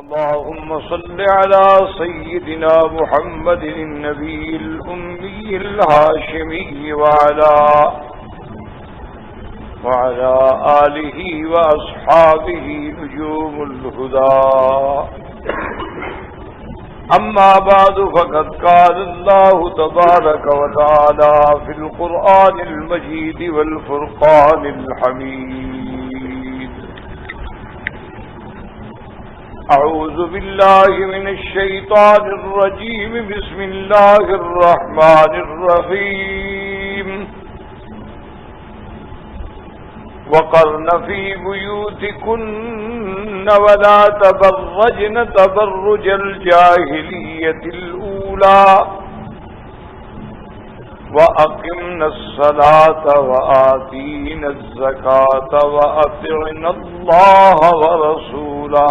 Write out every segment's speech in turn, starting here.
اللهم صل على سيدنا محمد النبي الأمي الهاشمي وعلى آله وأصحابه نجوم الهدى. أما بعد فقد قال الله تبارك وتعالى في القرآن المجيد والفرقان الحميد: أعوذ بالله من الشيطان الرجيم. بسم الله الرحمن الرحيم. وقرن في بيوتكن ولا تبرجن تبرج الجاهلية الأولى وأقمنا الصلاة وآتينا الزكاة وأطعنا الله ورسوله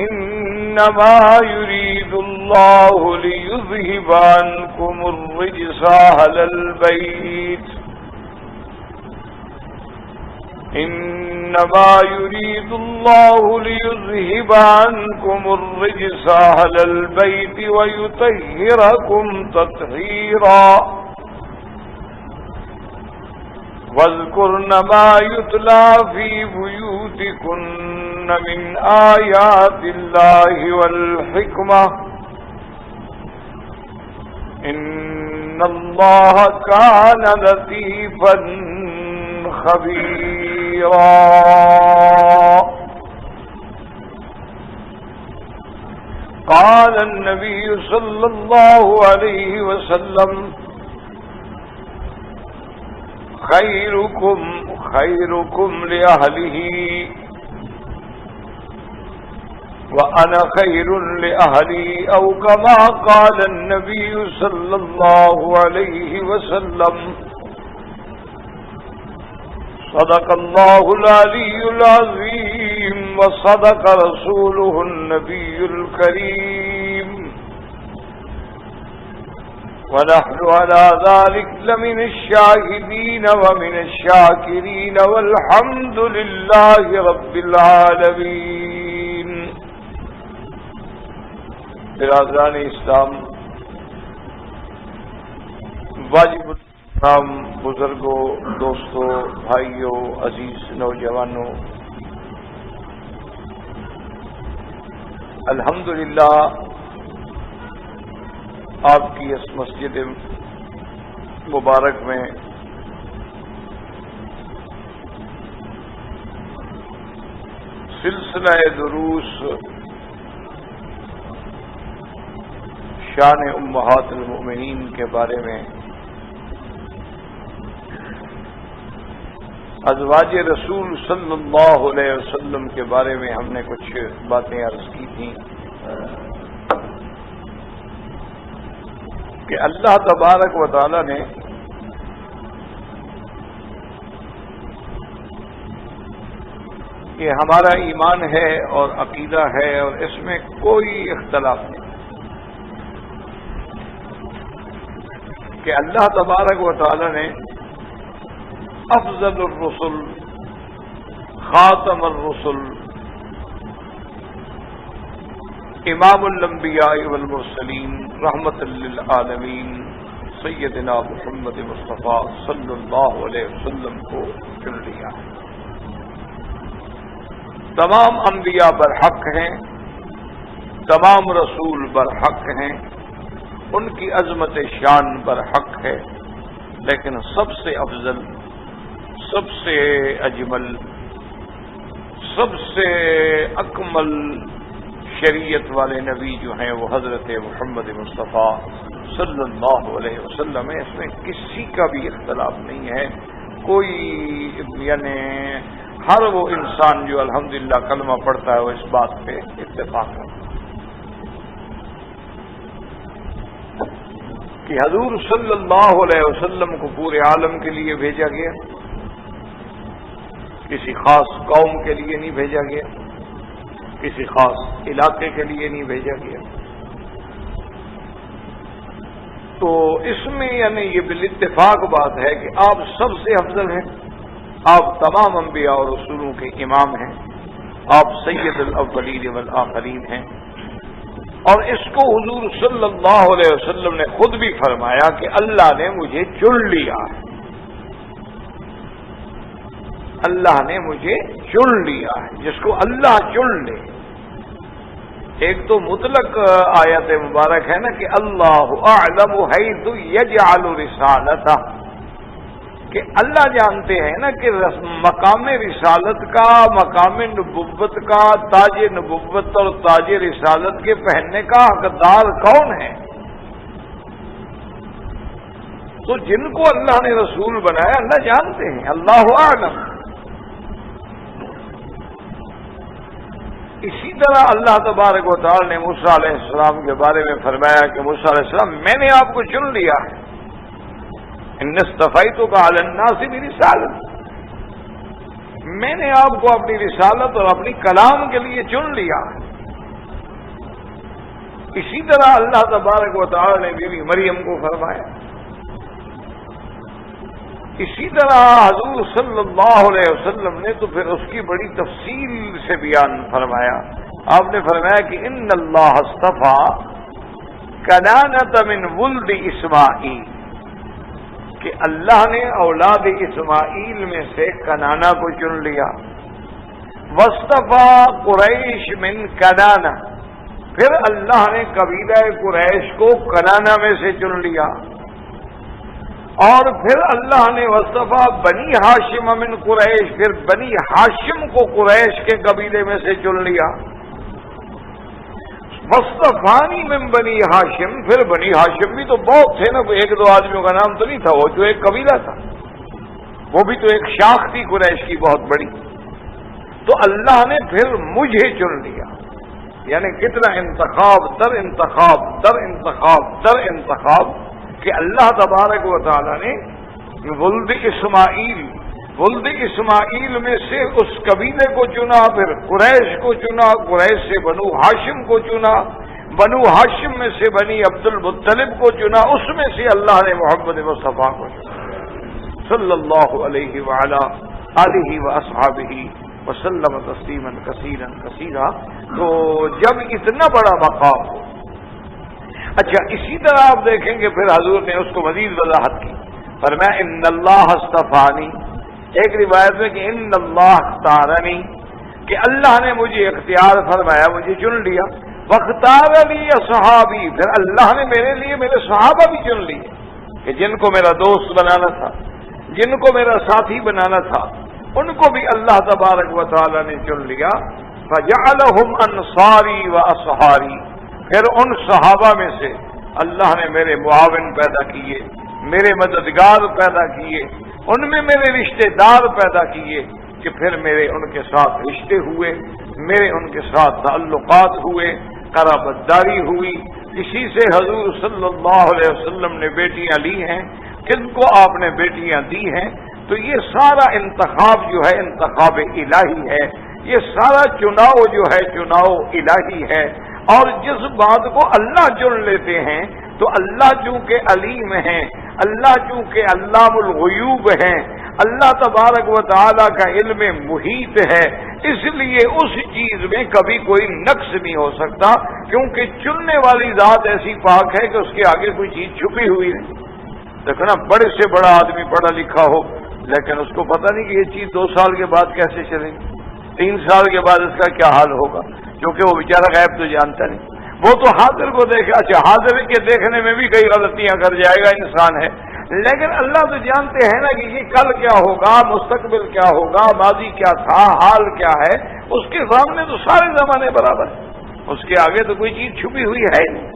إنما يريد الله ليذهب عنكم الرجس أهل البيت إنما يريد الله ليذهب عنكم الرجس أهل البيت ويطهركم تطهيرا. واذكرن ما يتلى في بيوتكن من آيات الله والحكمة إن الله كان لطيفا خبيرا. قال النبي صلى الله عليه وسلم: خيركم لأهله وأنا خير لأهلي، أو كما قال النبي صلى الله عليه وسلم. صدق الله العلي العظيم وصدق رسوله النبي الكريم، ونحن على ذلك لمن الشاهدين ومن الشاكرين والحمد لله رب العالمين. برادران اسلام، واجب السلام، بزرگوں، دوستوں، بھائیوں، عزیز نوجوانوں، الحمدللہ آپ کی اس مسجد مبارک میں سلسلہ دروس شان امہات المؤمنین کے بارے میں ازواج رسول صلی اللہ علیہ وسلم کے بارے میں ہم نے کچھ باتیں عرض کی تھیں کہ اللہ تبارک و تعالی نے یہ ہمارا ایمان ہے اور عقیدہ ہے اور اس میں کوئی اختلاف نہیں کہ اللہ تبارک و تعالی نے افضل الرسل، خاتم الرسل، امام الانبیاء والمرسلین، رحمت للعالمین سیدنا محمد مصطفیٰ صلی اللہ علیہ وسلم کو چن لیا. تمام انبیاء برحق ہیں، تمام رسول برحق ہیں، ان کی عظمت شان برحق ہے، لیکن سب سے افضل، سب سے اجمل، سب سے اکمل شریعت والے نبی جو ہیں وہ حضرت محمد مصطفیٰ صلی اللہ علیہ وسلم ہے. اس میں کسی کا بھی اختلاف نہیں ہے. کوئی یعنی ہر وہ انسان جو الحمدللہ کلمہ پڑھتا ہے وہ اس بات پہ اتفاق کرتا ہے کہ حضور صلی اللہ علیہ وسلم کو پورے عالم کے لیے بھیجا گیا، کسی خاص قوم کے لیے نہیں بھیجا گیا، کسی خاص علاقے کے لیے نہیں بھیجا گیا. تو اس میں یعنی یہ بالاتفاق بات ہے کہ آپ سب سے افضل ہیں، آپ تمام انبیاء اور رسولوں کے امام ہیں، آپ سید الاولین والآخرین ہیں. اور اس کو حضور صلی اللہ علیہ وسلم نے خود بھی فرمایا کہ اللہ نے مجھے چن لیا ہے، اللہ نے مجھے چن لیا ہے. جس کو اللہ چن لے، ایک تو مطلق آیت مبارک ہے نا کہ اللہ اعلم حیث یجعل رسالتہ، کہ اللہ جانتے ہیں نا کہ مقام رسالت کا، مقام نبوت کا، تاج نبوت اور تاج رسالت کے پہننے کا حقدار کون ہے. تو جن کو اللہ نے رسول بنایا اللہ جانتے ہیں، اللہ اعلم. اسی طرح اللہ تبارک و تعالی نے موسیٰ علیہ السلام کے بارے میں فرمایا کہ موسیٰ علیہ السلام میں نے آپ کو چن لیا ہے، ان اصطفیتک علی الناس برسالتی، میں نے آپ کو اپنی رسالت اور اپنی کلام کے لیے چن لیا ہے. اسی طرح اللہ تبارک و تعالی نے بیوی مریم کو فرمایا. اسی طرح حضور صلی اللہ علیہ وسلم نے تو پھر اس کی بڑی تفصیل سے بیان فرمایا. آپ نے فرمایا کہ ان اللہ اصطفى کنانۃ من ولد اسماعیل، کہ اللہ نے اولاد اسماعیل میں سے کنانا کو چن لیا. واصطفى قریش من کنانہ، پھر اللہ نے قبیلہ قریش کو کنانا میں سے چن لیا. اور پھر اللہ نے واصطفى بنی ہاشم من قریش، پھر بنی ہاشم کو قریش کے قبیلے میں سے چن لیا. واصطفانی من بنی ہاشم، پھر بنی ہاشم بھی تو بہت تھے نا، ایک دو آدمیوں کا نام تو نہیں تھا، وہ جو ایک قبیلہ تھا، وہ بھی تو ایک شاخ تھی قریش کی بہت بڑی. تو اللہ نے پھر مجھے چن لیا. یعنی کتنا انتخاب در انتخاب در انتخاب در انتخاب، کہ اللہ تبارک و تعالی نے ولد اسماعیل میں سے اس قبیلے کو چنا، پھر قریش کو چنا، قریش سے بنو ہاشم کو چنا، بنو ہاشم میں سے بنی عبد المطلب کو چنا، اس میں سے اللہ نے محمد مصطفیٰ کو چنا صلی اللہ علیہ وعلی آلہ واصحابہ وسلم تسلیما کثیرا کثیرا. تو جب اتنا بڑا مقام ہو. اچھا، اسی طرح آپ دیکھیں گے پھر حضور نے اس کو مزید وضاحت کی. فرمایا ان اللہ اصطفانی، ایک روایت میں کہ ان اللہ اختارنی، کہ اللہ نے مجھے اختیار فرمایا، مجھے چن لیا. واختار لی صحابی، پھر اللہ نے میرے لیے میرے صحابہ بھی چن لیے، کہ جن کو میرا دوست بنانا تھا، جن کو میرا ساتھی بنانا تھا، ان کو بھی اللہ تبارک و تعالی نے چن لیا. فجعلہم انصاری و اصحاری، پھر ان صحابہ میں سے اللہ نے میرے معاون پیدا کیے، میرے مددگار پیدا کیے، ان میں میرے رشتہ دار پیدا کیے، کہ پھر میرے ان کے ساتھ رشتے ہوئے، میرے ان کے ساتھ تعلقات ہوئے، قرابت داری ہوئی. اسی سے حضور صلی اللہ علیہ وسلم نے بیٹیاں لی ہیں، کن کو آپ نے بیٹیاں دی ہیں. تو یہ سارا انتخاب جو ہے انتخاب الہی ہے، یہ سارا چناؤ جو ہے چناؤ الہی ہے. اور جس بات کو اللہ چن لیتے ہیں تو اللہ چونکہ علیم ہیں، اللہ چونکہ علام الغیوب ہیں، اللہ تبارک و تعالی کا علم محیط ہے، اس لیے اس چیز میں کبھی کوئی نقص نہیں ہو سکتا، کیونکہ چننے والی ذات ایسی پاک ہے کہ اس کے آگے کوئی چیز چھپی ہوئی نہیں. دیکھنا بڑے سے بڑا آدمی پڑھا لکھا ہو، لیکن اس کو پتہ نہیں کہ یہ چیز 2 سال کے بعد کیسے چلے گی، 3 سال کے بعد اس کا کیا حال ہوگا، کیونکہ وہ بیچارہ غیب تو جانتا نہیں. وہ تو حاضر کو دیکھے. اچھا، حاضر کے دیکھنے میں بھی کئی غلطیاں کر جائے گا انسان ہے، لیکن اللہ تو جانتے ہیں نا کہ یہ کل کیا ہوگا، مستقبل کیا ہوگا، ماضی کیا تھا، حال کیا ہے. اس کے سامنے تو سارے زمانے برابر، اس کے آگے تو کوئی چیز چھپی ہوئی ہے نہیں.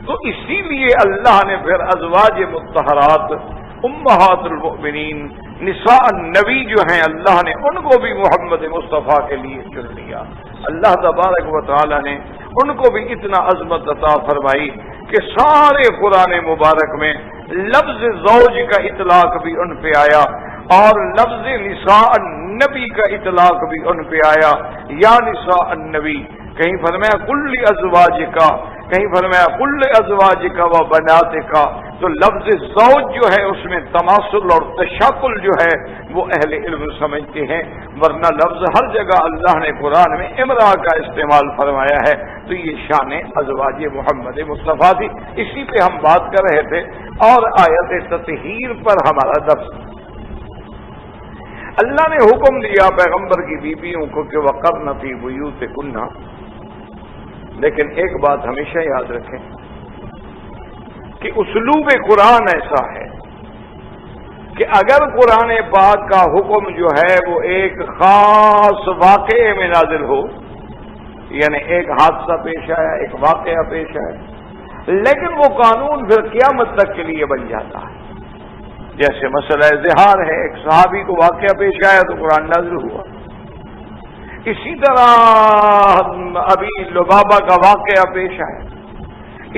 تو اسی لیے اللہ نے پھر ازواج مطہرات امہات المؤمنین نساء النبی جو ہیں، اللہ نے ان کو بھی محمد مصطفیٰ کے لیے چن لیا. اللہ تبارک و تعالی نے ان کو بھی اتنا عظمت عطا فرمائی کہ سارے قرآن مبارک میں لفظ زوج کا اطلاق بھی ان پہ آیا، اور لفظ نساء النبی کا اطلاق بھی ان پہ آیا. یا نساء النبی، کہیں فرمایا کل ازواج کا، کہیں فرمایا کل ازواج کا و بنات کا، تو لفظ زوج جو ہے اس میں تماثل اور تشاکل جو ہے وہ اہل علم سمجھتے ہیں، ورنہ لفظ ہر جگہ اللہ نے قرآن میں امرأہ کا استعمال فرمایا ہے، تو یہ شان ازواج محمد مصطفیٰ تھی۔ اسی پہ ہم بات کر رہے تھے اور آیت تطہیر پر ہمارا درس۔ اللہ نے حکم دیا پیغمبر کی بیویوں کو کہ وقرن فی بیوتکن، لیکن ایک بات ہمیشہ یاد رکھیں کہ اسلوب قرآن ایسا ہے کہ اگر قرآن پاک کا حکم جو ہے وہ ایک خاص واقعے میں نازل ہو، یعنی ایک حادثہ پیش آیا، ایک واقعہ پیش آیا، لیکن وہ قانون پھر قیامت تک کے لیے بن جاتا ہے۔ جیسے مسئلہ زہار ہے، ایک صحابی کو واقعہ پیش آیا تو قرآن نازل ہوا۔ اسی طرح ابھی لبابہ کا واقعہ پیش آیا،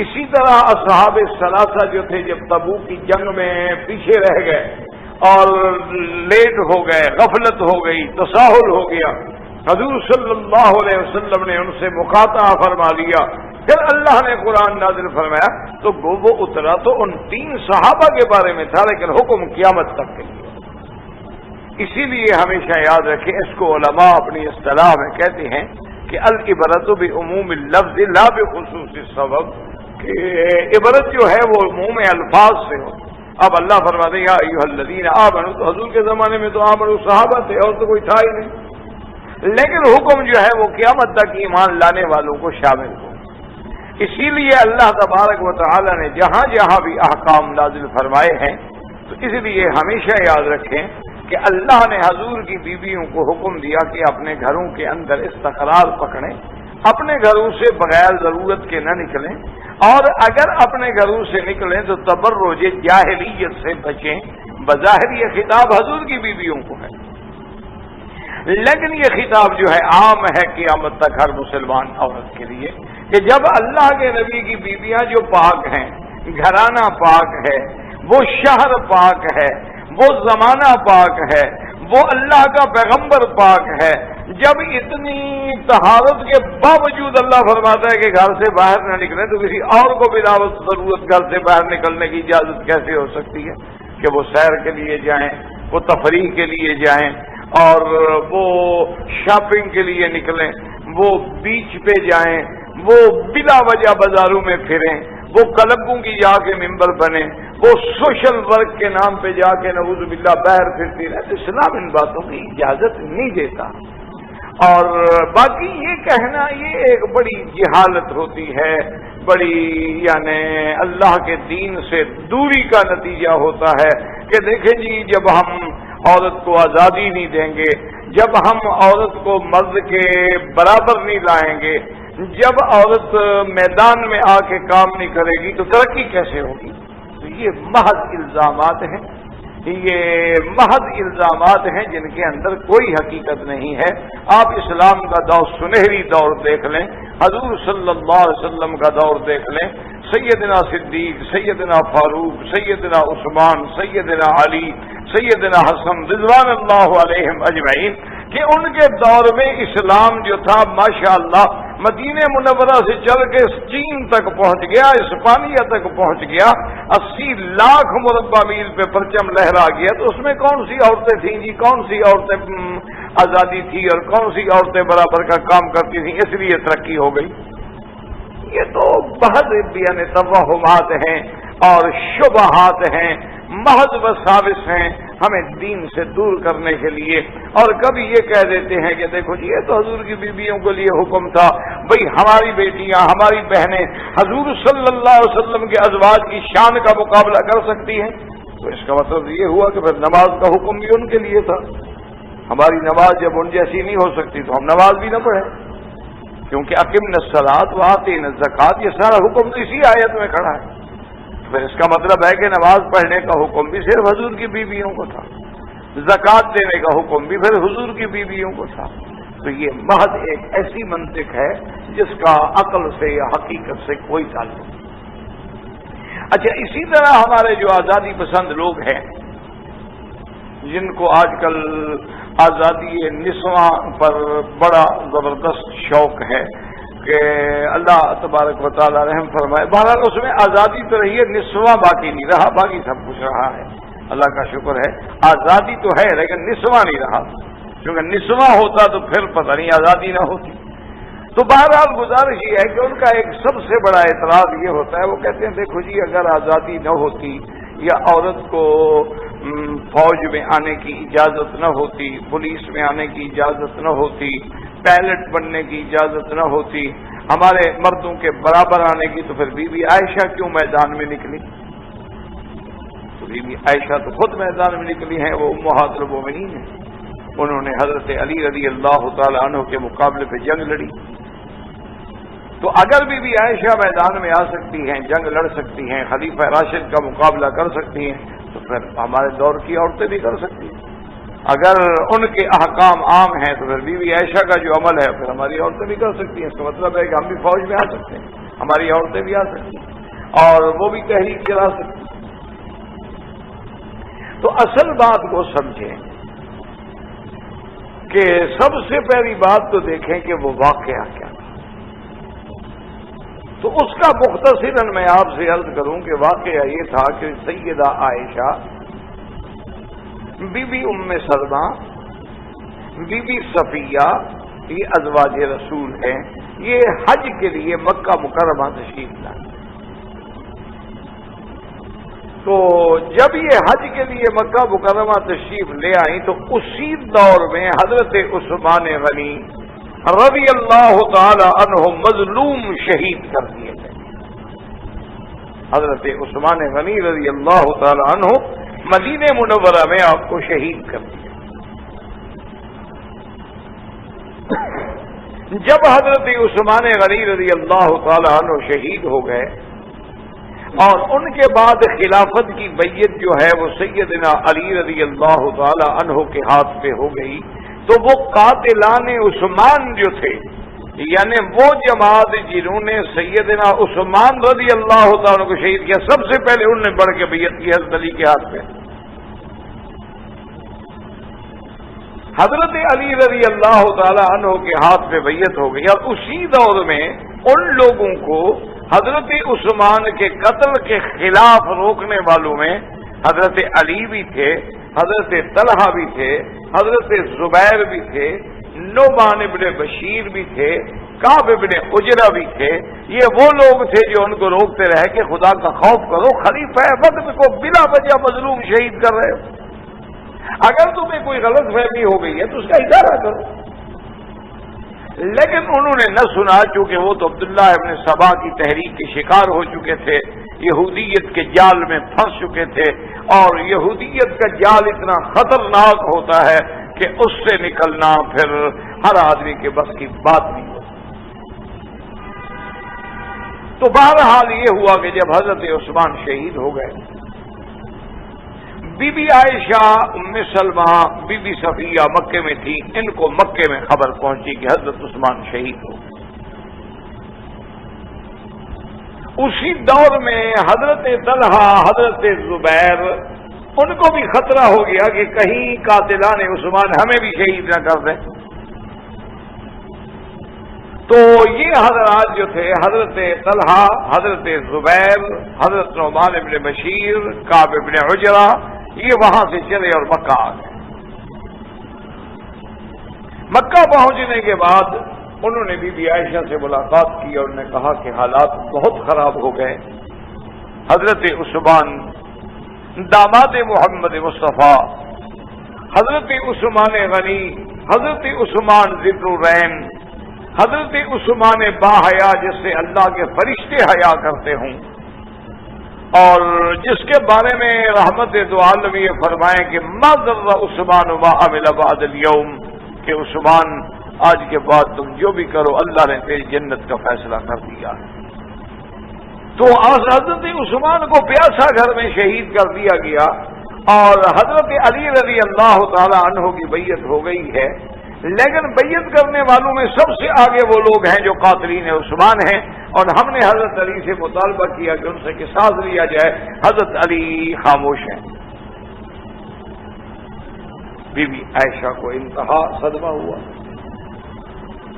اسی طرح اصحاب ثلاثہ جو تھے جب تبوک کی جنگ میں پیچھے رہ گئے اور لیٹ ہو گئے، غفلت ہو گئی، تساہل ہو گیا، حضور صلی اللہ علیہ وسلم نے ان سے مقاطعہ فرما لیا، پھر اللہ نے قرآن نازل فرمایا تو وہ اترا تو ان 3 صحابہ کے بارے میں تھا، لیکن حکم قیامت تک کے لیے۔ اسی لیے ہمیشہ یاد رکھیں، اس کو علماء اپنی اصطلاح میں کہتے ہیں کہ العبرۃ بعموم اللفظ لا بخصوص السبب، کہ عبرت جو ہے وہ عموم الفاظ سے ہو۔ اب اللہ فرماتے ہیں یا ایھا الذین آمنوا، تو حضور کے زمانے میں تو آمنوا صحابہ تھے اور تو کوئی تھا ہی نہیں، لیکن حکم جو ہے وہ قیامت تک ایمان لانے والوں کو شامل ہو۔ اسی لیے اللہ تبارک و تعالی نے جہاں جہاں بھی احکام نازل فرمائے ہیں تو اس لیے ہمیشہ یاد رکھیں کہ اللہ نے حضور کی بیویوں کو حکم دیا کہ اپنے گھروں کے اندر استقرار پکڑیں، اپنے گھروں سے بغیر ضرورت کے نہ نکلیں، اور اگر اپنے گھروں سے نکلیں تو تبرج جاہلیت سے بچیں۔ بظاہر یہ خطاب حضور کی بیویوں کو ہے، لیکن یہ خطاب جو ہے عام ہے قیامت تک ہر مسلمان عورت کے لیے، کہ جب اللہ کے نبی کی بیویاں جو پاک ہیں، گھرانہ پاک ہے، وہ شہر پاک ہے، وہ زمانہ پاک ہے، وہ اللہ کا پیغمبر پاک ہے، جب اتنی طہارت کے باوجود اللہ فرماتا ہے کہ گھر سے باہر نہ نکلیں، تو کسی اور کو بلا ضرورت گھر سے باہر نکلنے کی اجازت کیسے ہو سکتی ہے کہ وہ سیر کے لیے جائیں، وہ تفریح کے لیے جائیں، اور وہ شاپنگ کے لیے نکلیں، وہ بیچ پہ جائیں، وہ بلا وجہ بازاروں میں پھریں، وہ کلبوں کی جا کے ممبر بنے، وہ سوشل ورک کے نام پہ جا کے نعوذ باللہ باہر پھرتی رہے۔ اسلام ان باتوں کی اجازت نہیں دیتا۔ اور باقی یہ کہنا یہ ایک بڑی جہالت ہوتی ہے، بڑی یعنی اللہ کے دین سے دوری کا نتیجہ ہوتا ہے کہ دیکھیں جی جب ہم عورت کو آزادی نہیں دیں گے، جب ہم عورت کو مرد کے برابر نہیں لائیں گے، جب عورت میدان میں آ کے کام نہیں کرے گی تو ترقی کیسے ہوگی؟ تو یہ محض الزامات ہیں، یہ محض الزامات ہیں جن کے اندر کوئی حقیقت نہیں ہے۔ آپ اسلام کا دور سنہری دور دیکھ لیں، حضور صلی اللہ علیہ وسلم کا دور دیکھ لیں، سیدنا صدیق، سیدنا فاروق، سیدنا عثمان، سیدنا علی، سیدنا حسن رضوان اللہ علیہم اجمعین، کہ ان کے دور میں اسلام جو تھا ماشاءاللہ مدینہ منورہ سے چل کے چین تک پہنچ گیا، اسپانیہ تک پہنچ گیا، 80 لاکھ مربع میل پہ پرچم لہرا گیا، تو اس میں کون سی عورتیں تھیں جی؟ کون سی عورتیں آزادی تھی اور کون سی عورتیں برابر کا کام کرتی تھیں اس لیے ترقی ہو گئی؟ یہ تو بہت یعنی توہمات ہیں اور شبہات ہیں، محض وساوس ہیں ہمیں دین سے دور کرنے کے لیے۔ اور کبھی یہ کہہ دیتے ہیں کہ دیکھو جی یہ تو حضور کی بیویوں کے لیے حکم تھا، بھئی ہماری بیٹیاں، ہماری بہنیں حضور صلی اللہ علیہ وسلم کے ازواج کی شان کا مقابلہ کر سکتی ہیں، تو اس کا مطلب یہ ہوا کہ پھر نماز کا حکم بھی ان کے لیے تھا۔ ہماری نماز جب ان جیسی نہیں ہو سکتی تو ہم نماز بھی نہ پڑھیں، کیونکہ اقمنا الصلاۃ وآتینا الزکوٰۃ یہ سارا حکم تو اسی آیت میں کھڑا ہے۔ پھر اس کا مطلب ہے کہ نماز پڑھنے کا حکم بھی صرف حضور کی بیویوں کو تھا، زکوٰۃ دینے کا حکم بھی پھر حضور کی بیویوں کو تھا۔ تو یہ محض ایک ایسی منطق ہے جس کا عقل سے یا حقیقت سے کوئی تعلق نہیں۔ اچھا، اسی طرح ہمارے جو آزادی پسند لوگ ہیں جن کو آج کل آزادی نسواں پر بڑا زبردست شوق ہے کہ اللہ تبارک و تعالی رحم فرمائے. بہرحال اس میں آزادی تو رہی ہے، نسواں باقی نہیں رہا، باقی سب کچھ رہا ہے. اللہ کا شکر ہے، آزادی تو ہے لیکن نسواں نہیں رہا، کیونکہ نسواں ہوتا تو پھر پتہ نہیں آزادی نہ ہوتی. تو بہرحال گزارش یہ ہے کہ ان کا ایک سب سے بڑا اعتراض یہ ہوتا ہے، وہ کہتے ہیں دیکھو جی اگر آزادی نہ ہوتی یا عورت کو فوج میں آنے کی اجازت نہ ہوتی، پولیس میں آنے کی اجازت نہ ہوتی، پائلٹ بننے کی اجازت نہ ہوتی، ہمارے مردوں کے برابر آنے کی، تو پھر بی بی عائشہ کیوں میدان میں نکلی؟ تو بی بی عائشہ تو خود میدان میں نکلی ہیں، وہ امہات المومنین ہیں. انہوں نے حضرت علی رضی اللہ تعالی عنہ کے مقابلے پہ جنگ لڑی. تو اگر بی عائشہ میدان میں آ سکتی ہیں، جنگ لڑ سکتی ہیں، خلیفہ راشد کا مقابلہ کر سکتی ہیں، تو پھر ہمارے دور کی عورتیں بھی کر سکتی ہیں. اگر ان کے احکام عام ہیں تو پھر بی عائشہ کا جو عمل ہے پھر ہماری عورتیں بھی کر سکتی ہیں. اس کا مطلب ہے کہ ہم بھی فوج میں آ سکتے ہیں، ہماری عورتیں بھی آ سکتی ہیں اور وہ بھی تحریک چلا سکتی ہیں. تو اصل بات کو سمجھیں کہ سب سے پہلی بات تو دیکھیں کہ وہ واقعہ کیا تھا. تو اس کا مختصراً میں آپ سے عرض کروں کہ واقعہ یہ تھا کہ سیدہ عائشہ، بی بی ام سلمہ، بی بی صفیہ، یہ ازواج رسول ہیں، یہ حج کے لیے مکہ مکرمہ تشریف لائیں. تو جب یہ حج کے لیے مکہ مکرمہ تشریف لے آئیں تو اسی دور میں حضرت عثمان غنی رضی اللہ تعالی عنہ مظلوم شہید کر دیے گئے. حضرت عثمان غنی رضی اللہ تعالی عنہ مدینہ منورہ میں آپ کو شہید کر دیا. جب حضرت عثمان غنی رضی اللہ تعالی عنہ شہید ہو گئے اور ان کے بعد خلافت کی بیعت جو ہے وہ سیدنا علی رضی اللہ تعالی عنہ کے ہاتھ پہ ہو گئی، تو وہ قاتلان عثمان جو تھے، یعنی وہ جماعت جنہوں نے سیدنا عثمان رضی اللہ تعالی عنہ کو شہید کیا، سب سے پہلے انہوں نے بڑھ کے بیعت کی حضرت علی کے ہاتھ پہ. حضرت علی رضی اللہ تعالی عنہ کے ہاتھ پہ بیعت ہو گئی. اور اسی دور میں ان لوگوں کو حضرت عثمان کے قتل کے خلاف روکنے والوں میں حضرت علی بھی تھے، حضرت طلحہ بھی تھے، حضرت زبیر بھی تھے، نعمان ابن بشیر بھی تھے، کعب ابن عجرہ بھی تھے. یہ وہ لوگ تھے جو ان کو روکتے رہے کہ خدا کا خوف کرو، خلیفہ وقت کو بلا وجہ مظلوم شہید کر رہے ہو. اگر تمہیں کوئی غلط فہمی ہو گئی ہے تو اس کا اشارہ کرو. لیکن انہوں نے نہ سنا، چونکہ وہ تو عبداللہ ابن سبا کی تحریک کے شکار ہو چکے تھے، یہودیت کے جال میں پھنس چکے تھے، اور یہودیت کا جال اتنا خطرناک ہوتا ہے کہ اس سے نکلنا پھر ہر آدمی کے بس کی بات نہیں ہوتی. تو بہرحال یہ ہوا کہ جب حضرت عثمان شہید ہو گئے، بی بی عائشہ، ام سلمہ، بی بی صفیہ مکے میں تھی. ان کو مکے میں خبر پہنچی کہ حضرت عثمان شہید ہو. اسی دور میں حضرت طلحہ، حضرت زبیر، ان کو بھی خطرہ ہو گیا کہ کہیں قاتلان عثمان ہمیں بھی شہید نہ کر دیں. تو یہ حضرات جو تھے، حضرت طلحہ، حضرت زبیر، حضرت نعمان ابن بشیر، کعب ابن عجرہ، یہ وہاں سے چلے اور مکہ آ گئے. مکہ پہنچنے کے بعد انہوں نے بی بی عائشہ سے ملاقات کی اور انہوں نے کہا کہ حالات بہت خراب ہو گئے. حضرت عثمان داماد محمد مصطفیٰ، حضرت عثمان غنی، حضرت عثمان ذکر الرحیم، حضرت عثمان باحیا جس سے اللہ کے فرشتے حیا کرتے ہوں، اور جس کے بارے میں رحمت دو عالم یہ فرمائیں کہ ما ضر عثمان ما عمل بعد اليوم، کہ عثمان آج کے بعد تم جو بھی کرو اللہ نے تیری جنت کا فیصلہ کر دیا. تو حضرت عثمان کو پیاسا گھر میں شہید کر دیا گیا اور حضرت علی رضی اللہ تعالی عنہ کی بیعت ہو گئی ہے. لیکن بیعت کرنے والوں میں سب سے آگے وہ لوگ ہیں جو قاتلین عثمان ہیں، اور ہم نے حضرت علی سے مطالبہ کیا کہ ان سے قصاص لیا جائے. حضرت علی خاموش ہیں. بی بی عائشہ کو انتہا صدمہ ہوا.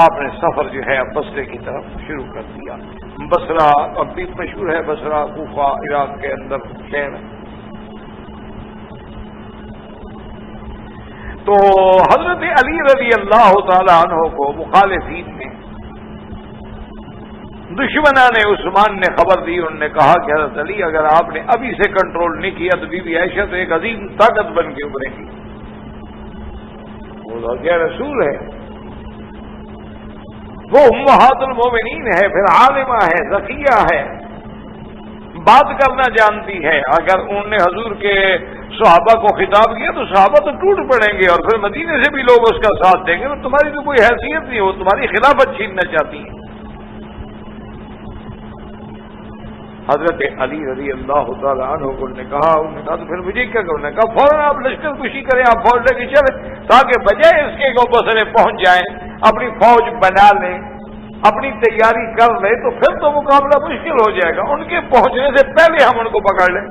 آپ نے سفر جو ہے اب بصرے کی طرف شروع کر دیا. بصرہ اب بھی مشہور ہے، بصرہ کوفہ عراق کے اندر شہر ہے. تو حضرت علی رضی اللہ تعالی عنہ کو مخالفین نے، دشمنان عثمان نے خبر دی. انہوں نے کہا کہ حضرت علی اگر آپ نے ابھی سے کنٹرول نہیں کیا تو بی بی عائشہ تو ایک عظیم طاقت بن کے ابھرے گی. وہ کیا رسول ہے، وہ امہات المومنین ہے، پھر عالمہ ہے، ذکیہ ہے، بات کرنا جانتی ہے. اگر انہوں نے حضور کے صحابہ کو خطاب کیا تو صحابہ تو ٹوٹ پڑیں گے، اور پھر مدینے سے بھی لوگ اس کا ساتھ دیں گے. تو تمہاری تو کوئی حیثیت نہیں، وہ تمہاری خلافت چھیننا چاہتی ہیں. حضرت علی رضی اللہ تعالیٰ عنہ کو نے کہا تو پھر مجھے کیا کرنا؟ نے کہا فوراً آپ لشکر کشی کریں، آپ فوج لے کے چلیں، تاکہ بجائے اس کے بصرے پہنچ جائیں، اپنی فوج بنا لیں، اپنی تیاری کر لیں، تو پھر تو مقابلہ مشکل ہو جائے گا. ان کے پہنچنے سے پہلے ہم ان کو پکڑ لیں.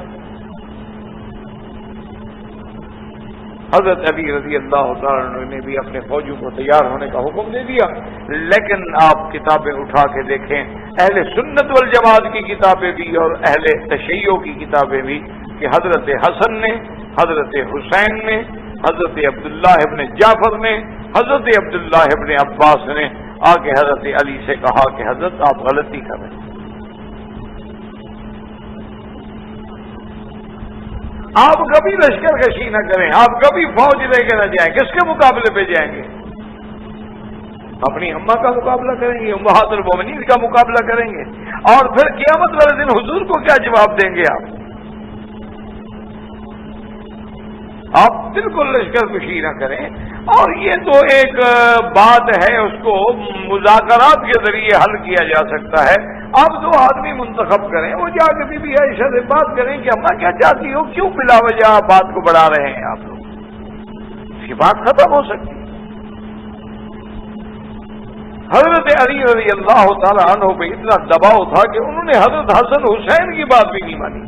حضرت علی رضی اللہ تعالیٰ نے بھی اپنے فوجوں کو تیار ہونے کا حکم دے دیا. لیکن آپ کتابیں اٹھا کے دیکھیں، اہل سنت والجماعت کی کتابیں بھی اور اہل تشیع کی کتابیں بھی، کہ حضرت حسن نے، حضرت حسین نے، حضرت عبداللہ ابن جعفر نے، حضرت عبداللہ ابن عباس نے آ کے حضرت علی سے کہا کہ حضرت آپ غلطی کر رہے ہیں، آپ کبھی لشکر کشی نہ کریں، آپ کبھی فوج لے کے نہ جائیں. کس کے مقابلے پہ جائیں گے؟ اپنی اماں کا مقابلہ کریں گے، امہات المومنین کا مقابلہ کریں گے، اور پھر قیامت والے دن حضور کو کیا جواب دیں گے؟ آپ بالکل لشکر کشی نہ کریں. اور یہ تو ایک بات ہے، اس کو مذاکرات کے ذریعے حل کیا جا سکتا ہے. آپ دو آدمی منتخب کریں، وہ جا کے بی بی عائشہ سے بات کریں کہ اماں کیا چاہتی ہو، کیوں بلا وجہ بات کو بڑھا رہے ہیں آپ لوگ. اس کی بات ختم ہو سکتی ہے. حضرت علی رضی اللہ تعالی عنہ پہ اتنا دباؤ تھا کہ انہوں نے حضرت حسن حسین کی بات بھی نہیں مانی،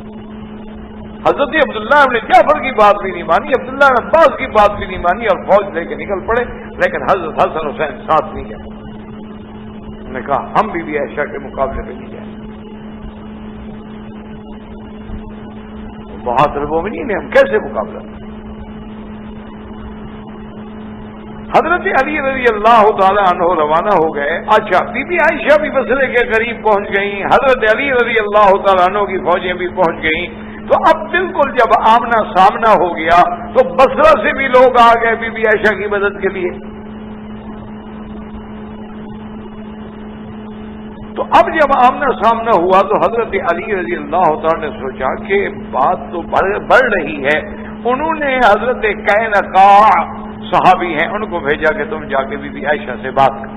حضرت عبداللہ ابن جعفر کی بات بھی نہیں مانی، عبداللہ ابن عباس کی بات بھی نہیں مانی، اور فوج لے کے نکل پڑے. لیکن حضرت حسن حسین ساتھ نہیں گئے. انہوں نے کہا ہم بی بی عائشہ کے مقابلے پہ نہیں جائیں. امہات المومنین نے ہم کیسے مقابلہ کریں؟ حضرت علی رضی اللہ تعالی عنہ روانہ ہو گئے. اچھا، بی بی عائشہ بھی بصرے کے قریب پہنچ گئیں، حضرت علی رضی اللہ تعالی عنہ کی فوجیں بھی پہنچ گئیں. تو اب بالکل جب آمنا سامنا ہو گیا تو بصرہ سے بھی لوگ آ گئے بی بی عائشہ کی مدد کے لیے. تو اب جب آمنا سامنا ہوا تو حضرت علی رضی اللہ تعالی نے سوچا کہ بات تو بڑھ رہی ہے. انہوں نے حضرت قینقاع صحابی ہیں ان کو بھیجا کہ تم جا کے بی بی عائشہ سے بات کرو.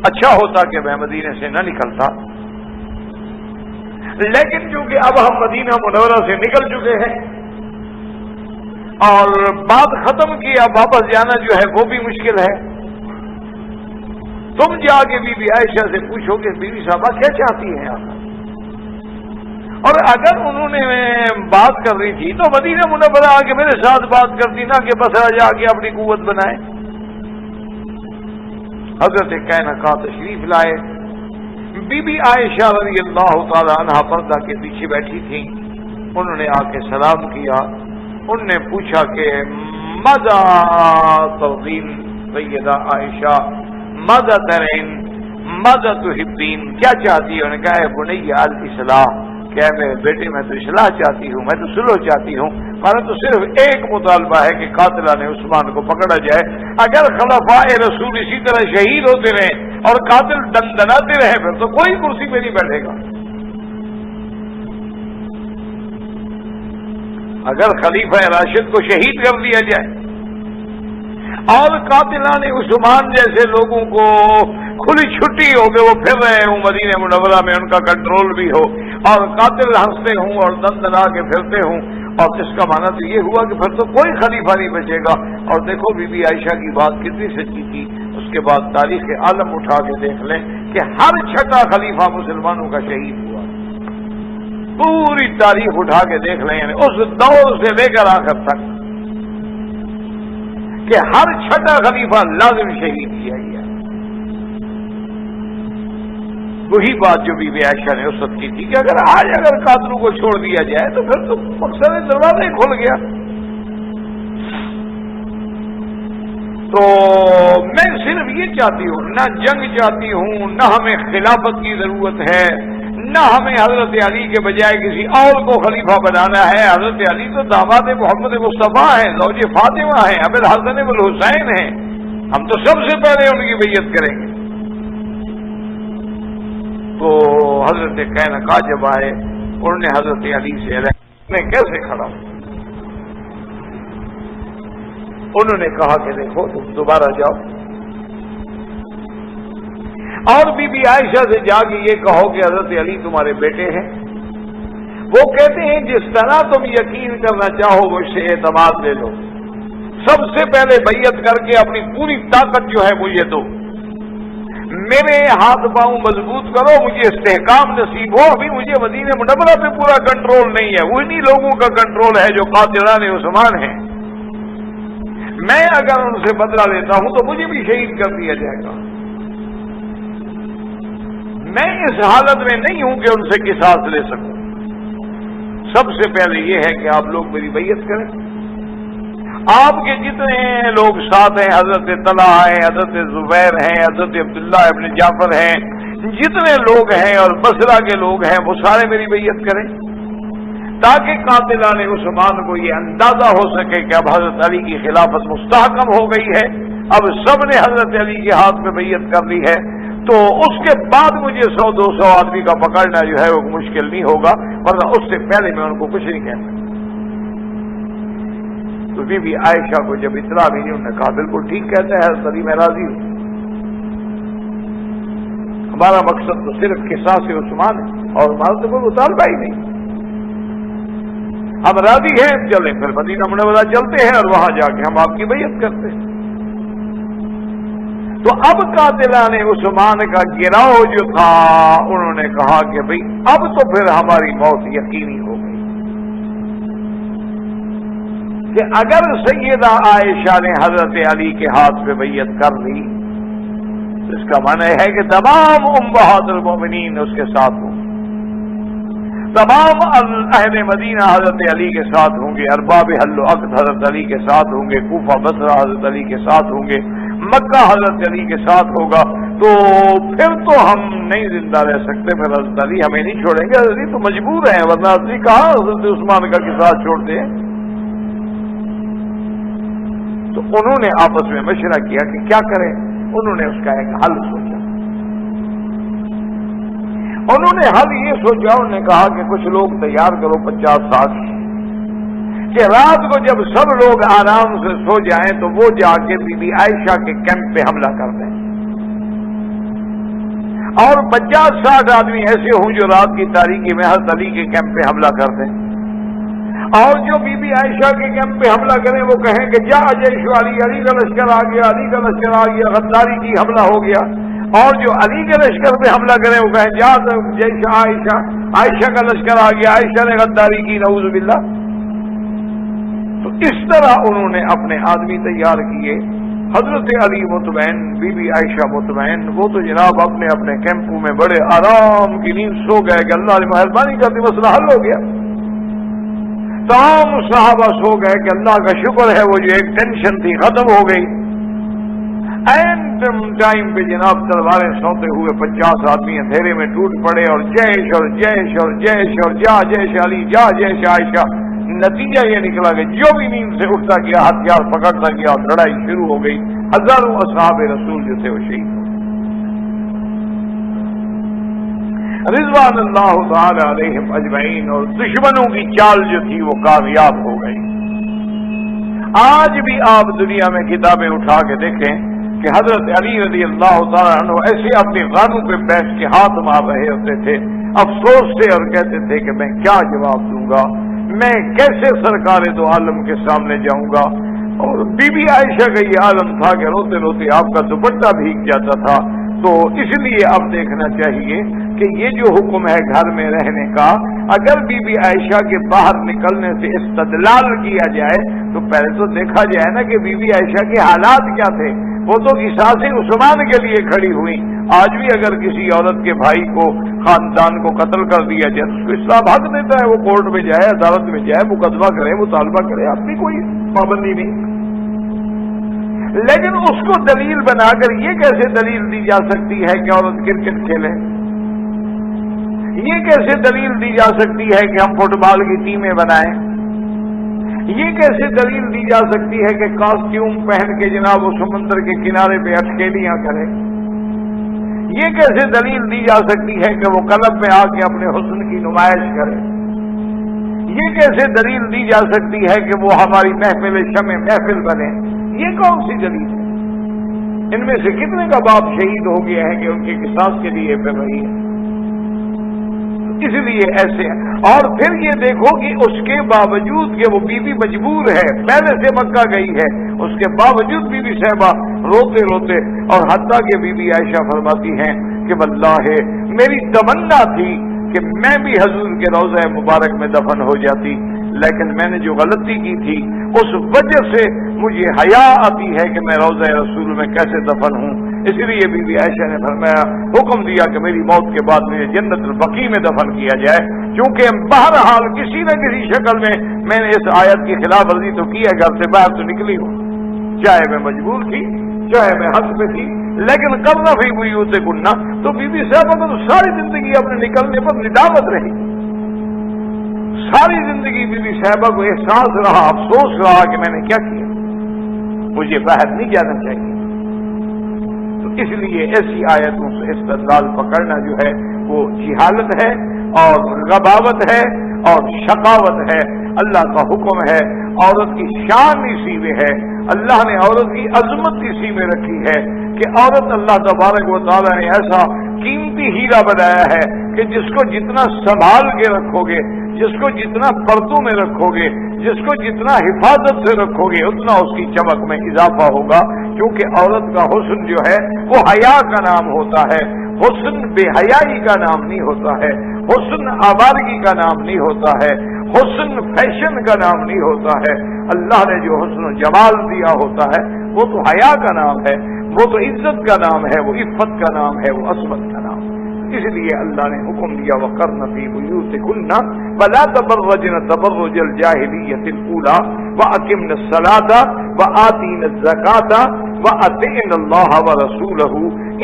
اچھا ہوتا کہ میں مدینے سے نہ نکلتا، لیکن چونکہ اب ہم مدینہ منورہ سے نکل چکے ہیں اور بات ختم کی، اب واپس جانا جو ہے وہ بھی مشکل ہے. تم جا کے بی بی عائشہ سے پوچھو کہ بی بی صاحبہ کیا چاہتی ہیں آپ، اور اگر انہوں نے بات کر رہی تھی تو مدینہ منورہ آ کے میرے ساتھ بات کرتی، نہ کہ بصرہ جا کے اپنی قوت بنائے. حضرت قینقاع تشریف لائے. بی بی عائشہ رضی اللہ تعالی عنہ پردہ کے پیچھے بیٹھی تھیں. انہوں نے آ کے سلام کیا. انہوں نے پوچھا کہ ماذا ترضین سیدہ عائشہ، ماذا ترین، ماذا تحبین، کیا چاہتی ہے؟ انہوں نے کہا بنی الاصلاح، کہ میرے بیٹے میں تو اصلاح چاہتی ہوں، میں تو صلح چاہتی ہوں. ہمارا تو صرف ایک مطالبہ ہے کہ قاتلان عثمان کو پکڑا جائے. اگر خلفاء رسول اسی طرح شہید ہوتے رہے اور قاتل دندناتے رہے پھر تو کوئی کرسی پہ نہیں بیٹھے گا. اگر خلیفہ راشد کو شہید کر دیا جائے اور قاتلان عثمان جیسے لوگوں کو کھلی چھٹی ہو کہ وہ پھر رہے ہوں مدینہ منورہ میں، ان کا کنٹرول بھی ہو، اور قاتل ہنستے ہوں اور دندنا کے پھرتے ہوں، اور اس کا معنی تو یہ ہوا کہ پھر تو کوئی خلیفہ نہیں بچے گا. اور دیکھو بی بی عائشہ کی بات کتنی سچی تھی. اس کے بعد تاریخ عالم اٹھا کے دیکھ لیں کہ ہر چھٹا خلیفہ مسلمانوں کا شہید ہوا. پوری تاریخ اٹھا کے دیکھ لیں، یعنی اس دور سے لے کر آخر تک کہ ہر چھٹا خلیفہ لازم شہید کیا گیا۔ وہی بات جو بی بی عائشہ نے اس وقت کی تھی کہ اگر قاتلوں کو چھوڑ دیا جائے تو پھر تو مقصد دروازہ ہی کھل گیا۔ تو میں صرف یہ چاہتی ہوں، نہ جنگ چاہتی ہوں، نہ ہمیں خلافت کی ضرورت ہے، نہ ہمیں حضرت علی کے بجائے کسی اور کو خلیفہ بنانا ہے۔ حضرت علی تو داماد محمد مصطفیٰ ہیں، زوج فاطمہ ہیں، ابو الحسن والحسین ہیں، ہم تو سب سے پہلے ان کی بیعت کریں گے۔ تو حضرت قینقاع جب آئے، انہوں نے حضرت علی سے میں کیسے کھڑا ہوں؟ انہوں نے کہا کہ دیکھو تم دوبارہ جاؤ اور بی بی عائشہ سے جا کے یہ کہو کہ حضرت علی تمہارے بیٹے ہیں۔ وہ کہتے ہیں جس طرح تم یقین کرنا چاہو مجھ سے اعتماد لے لو، سب سے پہلے بیعت کر کے اپنی پوری طاقت جو ہے مجھے دو، میرے ہاتھ پاؤں مضبوط کرو، مجھے استحکام نصیب ہو۔ ابھی مجھے مدینہ منورہ پہ پورا کنٹرول نہیں ہے، انہی لوگوں کا کنٹرول ہے جو قاتلان عثمان ہیں۔ میں اگر ان سے بدلہ لیتا ہوں تو مجھے بھی شہید کر دیا جائے گا۔ میں اس حالت میں نہیں ہوں کہ ان سے قصاص لے سکوں۔ سب سے پہلے یہ ہے کہ آپ لوگ میری بیعت کریں۔ آپ کے جتنے لوگ ساتھ ہیں، حضرت طلحہ ہیں، حضرت زبیر ہیں، حضرت عبداللہ ابن جعفر ہیں، جتنے لوگ ہیں اور بصرہ کے لوگ ہیں، وہ سارے میری بیعت کریں تاکہ قاتلان عثمان کو یہ اندازہ ہو سکے کہ اب حضرت علی کی خلافت مستحکم ہو گئی ہے، اب سب نے حضرت علی کے ہاتھ میں بیعت کر لی ہے، تو اس کے بعد مجھے 100-200 آدمی کا پکڑنا جو ہے وہ مشکل نہیں ہوگا، ورنہ اس سے پہلے میں ان کو کچھ نہیں کہتا۔ تو بی بی عائشہ کو جب اطلاع ملی، انہوں نے کہا بالکل ٹھیک کہتا ہے حضرت علی، میں راضی ہوں، ہمارا مقصد تو صرف قصاص عثمان ہے اور ہمارا تو کوئی مطالبہ ہی نہیں، ہم راضی ہیں، چلیں پھر مدینہ منورہ چلتے ہیں اور وہاں جا کے ہم آپ کی بیعت کرتے ہیں۔ تو اب قاتلان عثمان کا گراؤ جو تھا، انہوں نے کہا کہ بھئی اب تو پھر ہماری موت یقینی ہو گئی کہ اگر سیدہ عائشہ نے حضرت علی کے ہاتھ پہ بیعت کر لی، اس کا معنی ہے کہ تمام امہات المومنین اس کے ساتھ ہوں، تمام اہل مدینہ حضرت علی کے ساتھ ہوں گے، ارباب حل و عقد حضرت علی کے ساتھ ہوں گے، کوفہ بصرہ حضرت علی کے ساتھ ہوں گے، مکہ حضرت علی کے ساتھ ہوگا، تو پھر تو ہم نہیں زندہ رہ سکتے، پھر حضرت علی ہمیں نہیں چھوڑیں گے، حضرت علی تو مجبور ہیں، ورنہ حضرت علی کہاں حضرت عثمان کا قصاص چھوڑتے ہیں۔ تو انہوں نے آپس میں مشورہ کیا کہ کیا کریں، انہوں نے اس کا ایک حل سوچا۔ انہوں نے حل یہ سوچا، انہوں نے کہا کہ کچھ لوگ تیار کرو 50-60 کہ رات کو جب سب لوگ آرام سے سو جائیں تو وہ جا کے بی بی عائشہ کے کیمپ پہ حملہ کر دیں، اور 50-60 آدمی ایسے ہوں جو رات کی تاریکی میں حضرت علی کے کیمپ پہ حملہ کر دیں، اور جو بی بی عائشہ کے کیمپ پہ حملہ کریں وہ کہیں کہ جا جیش علی، علی کا لشکر آ گیا، علی کا لشکر آ گیا، غداری کی حملہ ہو گیا، اور جو علی کے لشکر پہ حملہ کریں وہ کہیں جا جیش عائشہ، عائشہ کا لشکر آ گیا، عائشہ نے غداری کی، نعوذ باللہ۔ تو اس طرح انہوں نے اپنے آدمی تیار کیے، حضرت علی مطمئن، بی بی عائشہ مطمئن، وہ تو جناب اپنے اپنے کیمپوں میں بڑے آرام کی نیند سو گئے کہ اللہ نے مہربانی کر دی، مسئلہ حل ہو گیا۔ تمام صحابہ سو گئے کہ اللہ کا شکر ہے وہ جو ایک ٹینشن تھی ختم ہو گئی۔ اینڈ ٹائم پہ جناب تلواریں سوتے ہوئے 50 آدمی اندھیرے میں ٹوٹ پڑے، اور جیش اور جیش اور جیش اور جا جیش علی، جا جیش عائشہ۔ نتیجہ یہ نکلا کہ جو بھی نیند سے اٹھتا گیا ہتھیار پکڑتا گیا اور لڑائی شروع ہو گئی، ہزاروں اصحاب رسول جو تھے وہ شہید ہو رضوان اللہ تعالی علیہم اجمعین، اور دشمنوں کی چال جو تھی وہ کامیاب ہو گئی۔ آج بھی آپ دنیا میں کتابیں اٹھا کے دیکھیں کہ حضرت علی رضی اللہ تعالی عنہ ایسے اپنے غانوں پہ بیٹھ کے ہاتھ مار رہے ہوتے تھے افسوس سے، اور کہتے تھے کہ میں کیا جواب دوں گا، میں کیسے سرکار دو عالم کے سامنے جاؤں گا۔ اور بی بی عائشہ کا یہ عالم تھا کہ روتے روتے آپ کا دوپٹہ بھیگ جاتا تھا۔ تو اس لیے اب دیکھنا چاہیے کہ یہ جو حکم ہے گھر میں رہنے کا، اگر بی بی عائشہ کے باہر نکلنے سے استدلال کیا جائے تو پہلے تو دیکھا جائے نا کہ بی بی عائشہ کے حالات کیا تھے۔ وہ تو قصاص عثمان کے لیے کھڑی ہوئی۔ آج بھی اگر کسی عورت کے بھائی کو، خاندان کو قتل کر دیا جائے تو اس کو اسلام حق دیتا ہے، وہ کورٹ میں جائے، عدالت میں جائے، مقدمہ کرے، مطالبہ کرے، اپنی کوئی پابندی نہیں۔ لیکن اس کو دلیل بنا کر یہ کیسے دلیل دی جا سکتی ہے کہ عورت کرکٹ کھیلے؟ یہ کیسے دلیل دی جا سکتی ہے کہ ہم فٹ بال کی ٹیمیں بنائیں؟ یہ کیسے دلیل دی جا سکتی ہے کہ کاسٹیوم پہن کے جناب وہ سمندر کے کنارے پہ اٹکیلیاں کرے؟ یہ کیسے دلیل دی جا سکتی ہے کہ وہ کلب میں آ کے اپنے حسن کی نمائش کرے؟ یہ کیسے دلیل دی جا سکتی ہے کہ وہ ہماری محفل شمع محفل بنے؟ یہ کون سی دلیل ہے؟ ان میں سے کتنے کا باپ شہید ہو گیا ہے کہ ان کے قصاص کے لیے پہ رہی ہے؟ اس لیے ایسے ہیں۔ اور پھر یہ دیکھو کہ اس کے باوجود کہ وہ بی بی مجبور ہے، پہلے سے مکہ گئی ہے، اس کے باوجود بی بی صاحبہ روتے روتے، اور حتیٰ کہ بی بی عائشہ فرماتی ہیں کہ واللہ میری تمنا تھی کہ میں بھی حضور کے روضہ مبارک میں دفن ہو جاتی، لیکن میں نے جو غلطی کی تھی اس وجہ سے مجھے حیا آتی ہے کہ میں روضہ رسول میں کیسے دفن ہوں۔ اس لیے بی بی عائشہ نے فرمایا، حکم دیا کہ میری موت کے بعد مجھے جنت البقیع میں دفن کیا جائے، کیونکہ بہرحال کسی نہ کسی شکل میں نے اس آیت کی خلاف ورزی تو کی ہے، گھر سے باہر تو نکلی ہوں، چاہے میں مجبور تھی چاہے میں حق میں تھی، لیکن کرنا بھی بیوت کننا۔ تو بی بی صاحبہ کو تو ساری زندگی اپنے نکلنے پر ندامت رہی، ساری زندگی بی بی صاحبہ کو احساس رہا، افسوس رہا کہ میں نے کیا کیا، مجھے باہر نہیں جانا چاہیے۔ تو اس لیے ایسی آیتوں سے استدلال پکڑنا جو ہے وہ جہالت ہے اور غباوت ہے اور شقاوت ہے۔ اللہ کا حکم ہے، عورت کی شان اسی میں ہے، اللہ نے عورت کی عظمت اسی میں رکھی ہے کہ عورت اللہ تبارک و تعالیٰ نے ایسا قیمتی ہیرا بنایا ہے کہ جس کو جتنا سنبھال کے رکھو گے، جس کو جتنا پردوں میں رکھو گے، جس کو جتنا حفاظت سے رکھو گے، اتنا اس کی چمک میں اضافہ ہوگا، کیونکہ عورت کا حسن جو ہے وہ حیا کا نام ہوتا ہے، حسن بے حیائی کا نام نہیں ہوتا ہے، حسن آوارگی کا نام نہیں ہوتا ہے، حسن فیشن کا نام نہیں ہوتا ہے۔ اللہ نے جو حسن و جمال دیا ہوتا ہے وہ تو حیا کا نام ہے، وہ تو عزت کا نام ہے، وہ عفت کا نام ہے، وہ عصمت کا نام ہے۔ اس لیے اللہ نے حکم دیا وَقَرْنَ فِي بُيُوتِكُنَّ وَلَا تَبَرَّجْنَ تَبَرُّجَ الْجَاهِلِيَّةِ الْأُولَى وَأَقِمْنَ الصَّلَاةَ وَآتِينَ الزَّكَاةَ وَأَطِعْنَ اللَّهَ وَرَسُولَهُ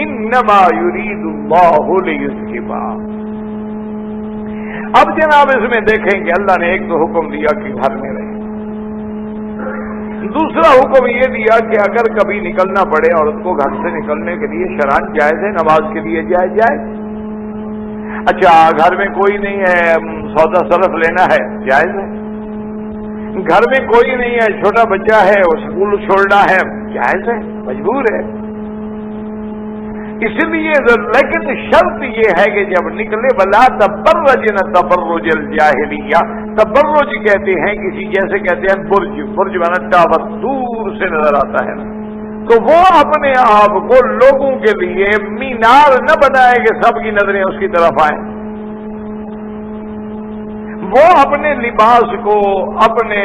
إِنَّمَا يُرِيدُ اللَّهُ لِيُذْهِبَ۔ اب جناب اس میں دیکھیں کہ اللہ نے ایک تو حکم دیا کہ گھر میں رہیں، دوسرا حکم یہ دیا کہ اگر کبھی نکلنا پڑے عورت کو گھر سے نکلنے کے لیے شرعاً جائز ہے، نماز کے لیے جائز۔ اچھا گھر میں کوئی نہیں ہے، سودا صرف لینا ہے، جائز ہے۔ گھر میں کوئی نہیں ہے، چھوٹا بچہ ہے، اسکول چھوڑنا ہے، جائز ہے، مجبور ہے۔ اس لیے لیکن شرط یہ ہے کہ جب نکلے ولا تبرجن تبرج الجاہلیہ، تبرج کہتے ہیں کسی، جیسے کہتے ہیں برج بنا ٹاور دور سے نظر آتا ہے نا، تو وہ اپنے آپ کو لوگوں کے لیے مینار نہ بنائے کہ سب کی نظریں اس کی طرف آئیں۔ وہ اپنے لباس کو، اپنے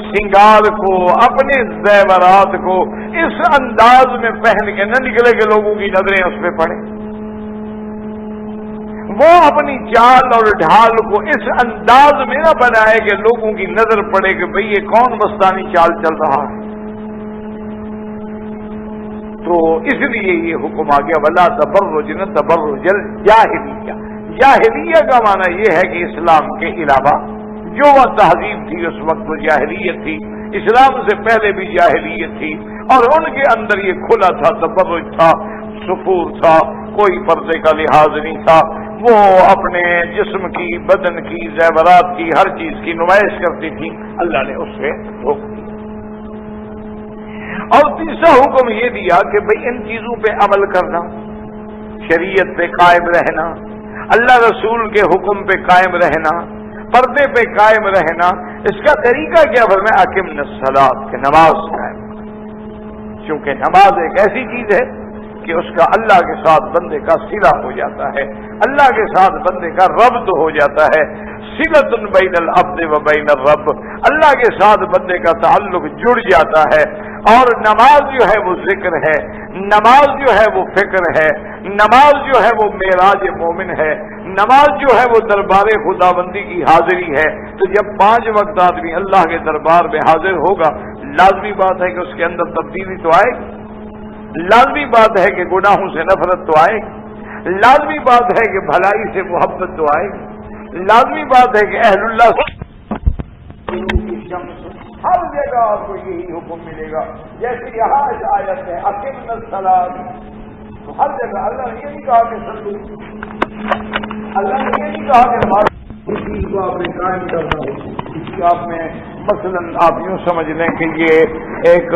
سنگار کو، اپنے زیورات کو اس انداز میں پہن کے نہ نکلے کہ لوگوں کی نظریں اس پہ پڑیں۔ وہ اپنی چال اور ڈھال کو اس انداز میں نہ بنائے کہ لوگوں کی نظر پڑے کہ بھئی یہ کون مستانی چال چل رہا ہے۔ تو اس لیے یہ حکم آ گیا ولا تبرجن تبرج الجاہلیہ۔ جاہلیہ کا معنی یہ ہے کہ اسلام کے علاوہ جو وہ تہذیب تھی اس وقت وہ جاہلیت تھی، اسلام سے پہلے بھی جاہلیت تھی، اور ان کے اندر یہ کھلا تھا، تبرج تھا، سفور تھا، کوئی پردے کا لحاظ نہیں تھا، وہ اپنے جسم کی، بدن کی، زیورات کی، ہر چیز کی نمائش کرتی تھی۔ اللہ نے اس سے روک دیا۔ اور تیسرا حکم یہ دیا کہ بھئی ان چیزوں پہ عمل کرنا، شریعت پہ قائم رہنا، اللہ رسول کے حکم پہ قائم رہنا، پردے پہ قائم رہنا۔ اس کا طریقہ کیا؟ فرمایا اقمنا الصلاۃ، کہ نماز قائم، چونکہ نماز ایک ایسی چیز ہے کہ اس کا اللہ کے ساتھ بندے کا صلہ ہو جاتا ہے، اللہ کے ساتھ بندے کا ربط ہو جاتا ہے، صلۃ بین العبد و بین الرب، اللہ کے ساتھ بندے کا تعلق جڑ جاتا ہے۔ اور نماز جو ہے وہ ذکر ہے، نماز جو ہے وہ فکر ہے، نماز جو ہے وہ معراج مومن ہے، نماز جو ہے وہ دربار خداوندی کی حاضری ہے۔ تو جب 5 وقت آدمی اللہ کے دربار میں حاضر ہوگا، لازمی بات ہے کہ اس کے اندر تبدیلی تو آئے گی، لازمی بات ہے کہ گناہوں سے نفرت تو آئے گی، لازمی بات ہے کہ بھلائی سے محبت تو آئے گی، لازمی بات ہے کہ اہل اللہ ہر جگہ آپ کو یہی حکم ملے گا۔ جیسے یہاں اس آیت ہے اقم الصلاۃ، تو ہر جگہ اللہ نے یہ نہیں کہا کہ صلو، اللہ نے یہ نہیں کہا کہ نماز، اس چیز کو آپ نے قائم کرنا ہو۔ اس کی آپ میں مثلاً آپ یوں سمجھ لیں کہ یہ ایک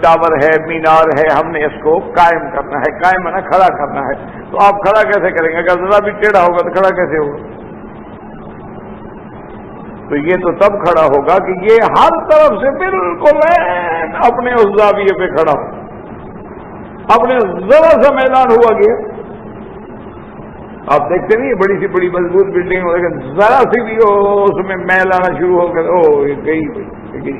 ٹاور ہے، مینار ہے، ہم نے اس کو قائم کرنا ہے، قائم ہے نا کھڑا کرنا ہے، تو آپ کھڑا کیسے کریں گے؟ اگر ذرا بھی ٹیڑھا ہوگا تو کھڑا کیسے ہوگا؟ تو یہ تو تب کھڑا ہوگا کہ یہ ہر طرف سے بالکل اپنے اس زاویے پہ کھڑا ہو، اپنے ذرا سا میدان ہوا گیا۔ آپ دیکھتے نہیں بڑی سی بڑی مضبوط بلڈنگ ہو، لیکن ذرا سی بھی اس میں میل آنا شروع ہو گیا، او یہ گئی۔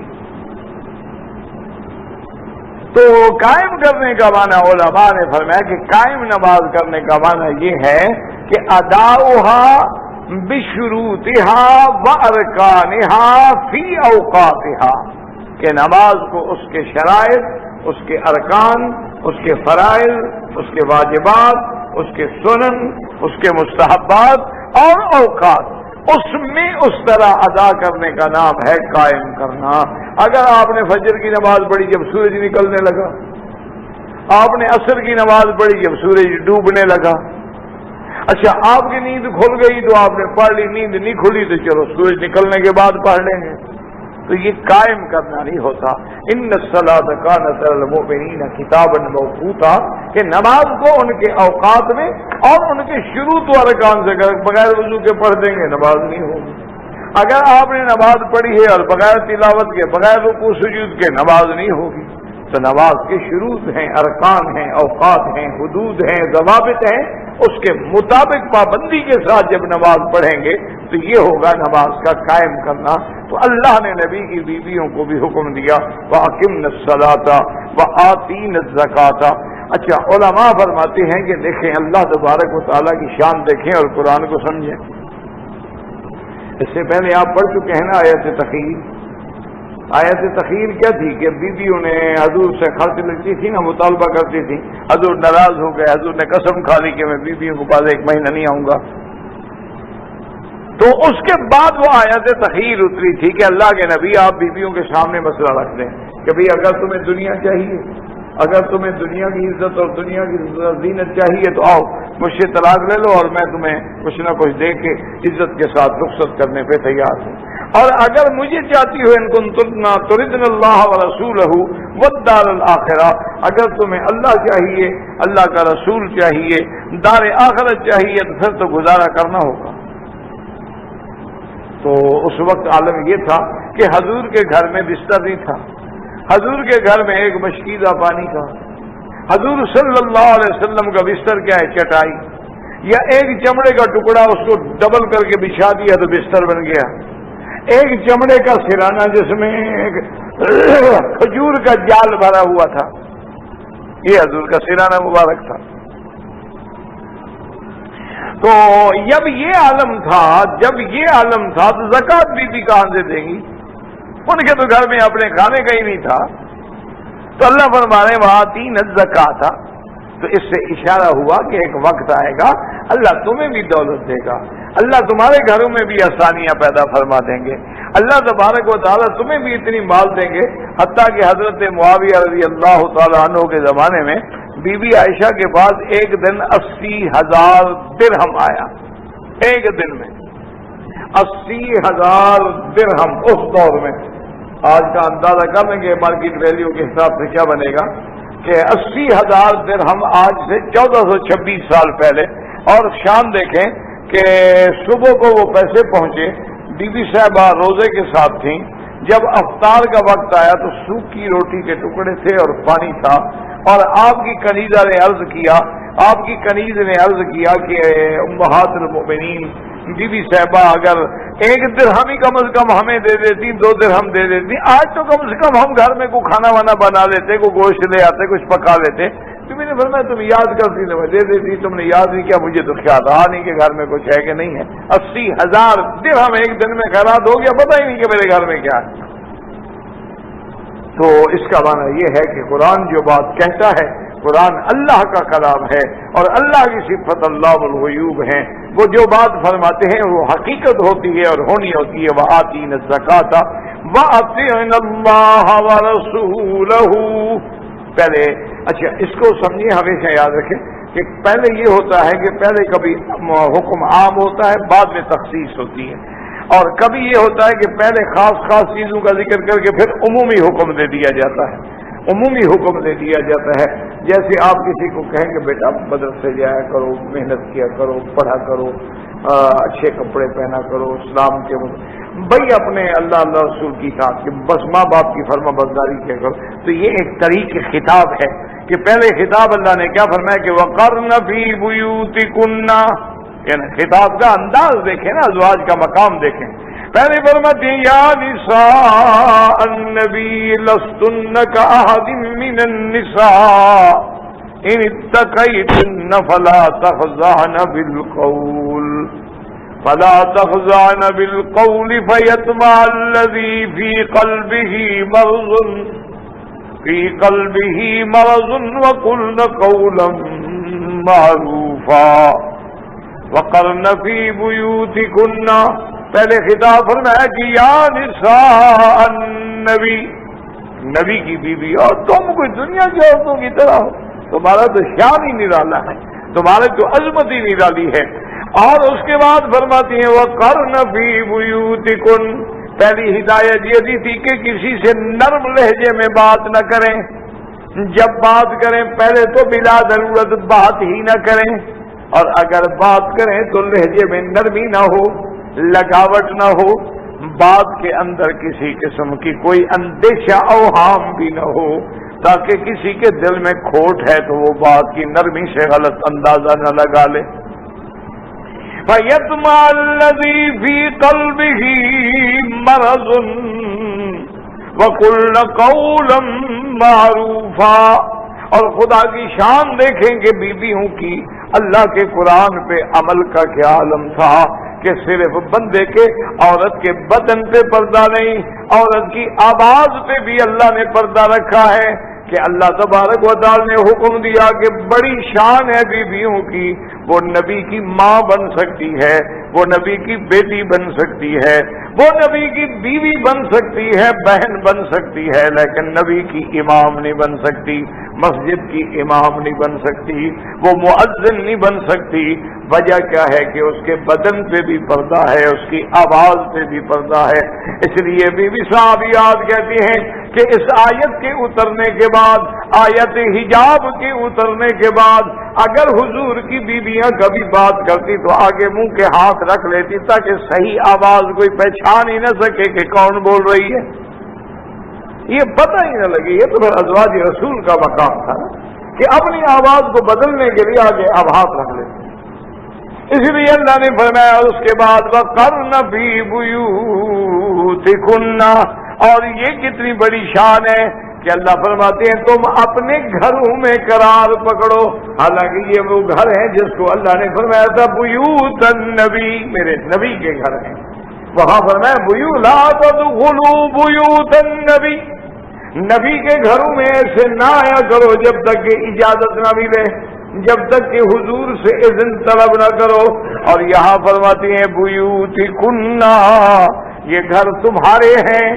تو قائم کرنے کا معنی علماء نے فرمایا کہ قائم نماز کرنے کا معنی یہ ہے کہ اداؤها بشروطها وارکانها فی اوقاتها، کہ نماز کو اس کے شرائط، اس کے ارکان، اس کے فرائض، اس کے واجبات، اس کے سنن، اس کے مستحبات اور اوقات، اس میں اس طرح ادا کرنے کا نام ہے قائم کرنا۔ اگر آپ نے فجر کی نماز پڑھی جب سورج نکلنے لگا، آپ نے عصر کی نماز پڑھی جب سورج ڈوبنے لگا، اچھا آپ کی نیند کھل گئی تو آپ نے پڑھ لی، نیند نہیں کھلی تو چلو سورج نکلنے کے بعد پڑھ لیں گے، تو یہ قائم کرنا نہیں ہوتا۔ ان الصلاۃ کانت علی المؤمنین کتابا موقوتا، کہ نماز کو ان کے اوقات میں اور ان کے شروط و ارکان سے بغیر وضو کے پڑھ دیں گے نماز نہیں ہوگی۔ اگر آپ نے نماز پڑھی ہے اور بغیر تلاوت کے، بغیر رکوع سجود کے، نماز نہیں ہوگی۔ تو نماز کے شروط ہیں، ارکان ہیں، اوقات ہیں، حدود ہیں، ضوابط ہیں، اس کے مطابق پابندی کے ساتھ جب نماز پڑھیں گے تو یہ ہوگا نماز کا قائم کرنا۔ تو اللہ نے نبی کی بیویوں کو بھی حکم دیا وَأَقِمْنَ الصَّلَاةَ وَآتِينَ الزَّكَاةَ۔ اچھا علماء فرماتے ہیں کہ دیکھیں اللہ تبارک و تعالیٰ کی شان دیکھیں اور قرآن کو سمجھیں۔ اس سے پہلے آپ پڑھ چکے ہیں نا آیت تخیر۔ آیت تخیر کیا تھی کہ بیویوں نے حضور سے خرچ لگتی تھی نا، مطالبہ کرتی تھی، حضور ناراض ہو گئے، حضور نے قسم کھا لی کہ میں بیویوں کے پاس 1 مہینہ نہیں آؤں گا۔ تو اس کے بعد وہ آیت تخیر اتری تھی کہ اللہ کے نبی آپ بیویوں کے سامنے مسئلہ رکھ دیں کہ بھئی اگر تمہیں دنیا چاہیے، اگر تمہیں دنیا کی عزت اور دنیا کی زینت چاہیے تو آؤ مجھ سے طلاق لے لو اور میں تمہیں کچھ نہ کچھ دے کے عزت کے ساتھ رخصت کرنے پہ تیار ہوں، اور اگر مجھے چاہتی ہو ان کنتن تردن اللہ ورسولہ والدار الآخرہ، اگر تمہیں اللہ چاہیے، اللہ کا رسول چاہیے، دار آخرت چاہیے، تو پھر تو گزارا کرنا ہوگا۔ تو اس وقت عالم یہ تھا کہ حضور کے گھر میں بستر نہیں تھا، حضور کے گھر میں ایک مشکیزہ پانی تھا، حضور صلی اللہ علیہ وسلم کا بستر کیا ہے؟ چٹائی یا ایک چمڑے کا ٹکڑا، اس کو ڈبل کر کے بچھا دیا تو بستر بن گیا، ایک چمڑے کا سرانہ جس میں ایک کھجور کا جال بھرا ہوا تھا، یہ حضور کا سرانہ مبارک تھا۔ تو جب یہ عالم تھا تو زکوٰۃ بھی کہاں سے دیں گی؟ ان کے تو گھر میں اپنے کھانے کا ہی نہیں تھا۔ تو اللہ فرما رہے وآتین الزکاۃ، تو اس سے اشارہ ہوا کہ ایک وقت آئے گا اللہ تمہیں بھی دولت دے گا، اللہ تمہارے گھروں میں بھی آسانیاں پیدا فرما دیں گے، اللہ تبارک و تعالیٰ تمہیں بھی اتنی مال دیں گے، حتیٰ کہ حضرت معاویہ رضی اللہ تعالیٰ عنہ کے زمانے میں بی بی عائشہ کے پاس ایک دن 80,000 درہم آیا، ایک دن میں 80,000 درہم۔ اس دور میں آج کا اندازہ کر لیں گے مارکیٹ ویلیو کے حساب سے کیا بنے گا کہ 80,000 درہم آج سے 1426 سال پہلے۔ اور شان دیکھیں کہ صبح کو وہ پیسے پہنچے، بی بی صاحبہ روزے کے ساتھ تھیں، جب افطار کا وقت آیا تو سوکھی روٹی کے ٹکڑے تھے اور پانی تھا، اور آپ کی کنیزہ نے عرض کیا، آپ کی کنیز نے عرض کیا کہ امہات المؤمنین بی بی صاحبہ اگر 1 درہم ہی کم از کم ہمیں دے دیتی، 2 درہم دے دیتی، آج تو کم سے کم ہم گھر میں کوئی کھانا وانا بنا لیتے، کوئی گوشت لے آتے، کچھ پکا لیتے۔ تمہیں نے فرمایا تم یاد کرتی تو میں دے دیتی، تم نے یاد نہیں کیا، مجھے تو خیال رہا نہیں کہ گھر میں کچھ ہے کہ نہیں ہے۔ 80,000 درہم ایک دن میں خیرات ہو گیا، پتہ ہی نہیں کہ میرے گھر میں کیا ہے۔ تو اس کا معنی یہ ہے کہ قرآن جو بات کہتا ہے، قرآن اللہ کا کلام ہے اور اللہ کی صفت اللہ الغیوب ہے، وہ جو بات فرماتے ہیں وہ حقیقت ہوتی ہے اور ہونی ہوتی ہے۔ وآتین الزکاۃ وأطیعن اللہ ورسولہ۔ پہلے اچھا اس کو سمجھیے، ہمیشہ یاد رکھیں کہ پہلے یہ ہوتا ہے کہ پہلے کبھی حکم عام ہوتا ہے، بعد میں تخصیص ہوتی ہے، اور کبھی یہ ہوتا ہے کہ پہلے خاص خاص چیزوں کا ذکر کر کے پھر عمومی حکم دے دیا جاتا ہے، عمومی حکم دے دیا جاتا ہے۔ جیسے آپ کسی کو کہیں کہ بیٹا مدرسے جایا کرو، محنت کیا کرو، پڑھا کرو، اچھے کپڑے پہنا کرو، اسلام کے بھائی اپنے اللہ اللہ رسول کی اطاعت کے، بس ماں باپ کی فرما برداری کیا کرو۔ تو یہ ایک طریق خطاب ہے کہ پہلے خطاب اللہ نے کیا فرمایا کہ وَقَرْنَ فِي بُيُوتِكُنَّ، یعنی خطاب کا انداز دیکھیں نا، ازواج کا مقام دیکھیں۔ پہلے فرماتے ہیں یا نساء النبی لستن کأحد من النساء ان اتقیتن فلا تخضعن بالقول فیطمع الذی فی قلبه مرض وقلن قولا معروفا وقرن فی بیوتکن۔ پہلے خطاب فرمایا کہ یا نساء النبی، نبی کی بیوی، اور تم کوئی دنیا کی عورتوں کی طرح ہو، تمہارا تو شان ہی نرالا ہے، تمہارے تو عظمت ہی نرالی ہے۔ اور اس کے بعد فرماتی ہیں وَقَرْنَ فِي بُيُوتِكُنْ، پہلی ہدایت یہ دی تھی کہ کسی سے نرم لہجے میں بات نہ کریں، جب بات کریں پہلے تو بلا ضرورت بات ہی نہ کریں، اور اگر بات کریں تو لہجے میں نرمی نہ ہو، لگاوٹ نہ ہو، بات کے اندر کسی قسم کی کوئی اندیشہ اوہام بھی نہ ہو، تاکہ کسی کے دل میں کھوٹ ہے تو وہ بات کی نرمی سے غلط اندازہ نہ لگا لے۔ فَيَطْمَعَ الَّذِي فِي قَلْبِهِ مَرَضٌ وَقُلْنَ قَوْلًا مَعْرُوفًا۔ اور خدا کی شان دیکھیں کہ بیویوں کی اللہ کے قرآن پہ عمل کا کیا عالم تھا کہ صرف بندے کے، عورت کے بدن پہ پردہ نہیں، عورت کی آواز پہ بھی اللہ نے پردہ رکھا ہے کہ اللہ تبارک و تعالی نے حکم دیا کہ بڑی شان ہے بیویوں کی، وہ نبی کی ماں بن سکتی ہے، وہ نبی کی بیٹی بن سکتی ہے، وہ نبی کی بیوی بن سکتی ہے، بہن بن سکتی ہے، لیکن نبی کی امام نہیں بن سکتی، مسجد کی امام نہیں بن سکتی، وہ مؤذن نہیں بن سکتی۔ وجہ کیا ہے کہ اس کے بدن پہ بھی پردہ ہے، اس کی آواز پہ بھی پردہ ہے۔ اس لیے بی بی صحابیات کہتی ہیں کہ اس آیت کے اترنے کے بعد، آیت حجاب کے اترنے کے بعد، اگر حضور کی بیویاں کبھی بات کرتی تو آگے منہ کے ہاتھ رکھ لیتی تاکہ صحیح آواز کوئی پہچان ہی نہ سکے کہ کون بول رہی ہے، یہ پتہ ہی نہ لگے۔ یہ تو پھر ازواج رسول کا مقام تھا کہ اپنی آواز کو بدلنے کے لیے آگے اب ہاتھ رکھ لیتے۔ اس لیے اللہ نے فرمایا اس کے بعد وَقَرْنَ فِي بُيُوتِكُنَّ، اور یہ کتنی بڑی شان ہے کہ اللہ فرماتے ہیں تم اپنے گھروں میں قرار پکڑو، حالانکہ یہ وہ گھر ہیں جس کو اللہ نے فرمایا تھا بیوت النبی، میرے نبی کے گھر ہیں، وہاں فرمایا لا تدخلوا بیوت النبی، نبی کے گھروں میں ایسے نہ آیا کرو جب تک کہ اجازت نہ ملے، جب تک کہ حضور سے اذن طلب نہ کرو۔ اور یہاں فرماتی ہیں بیوتکن، یہ گھر تمہارے ہیں۔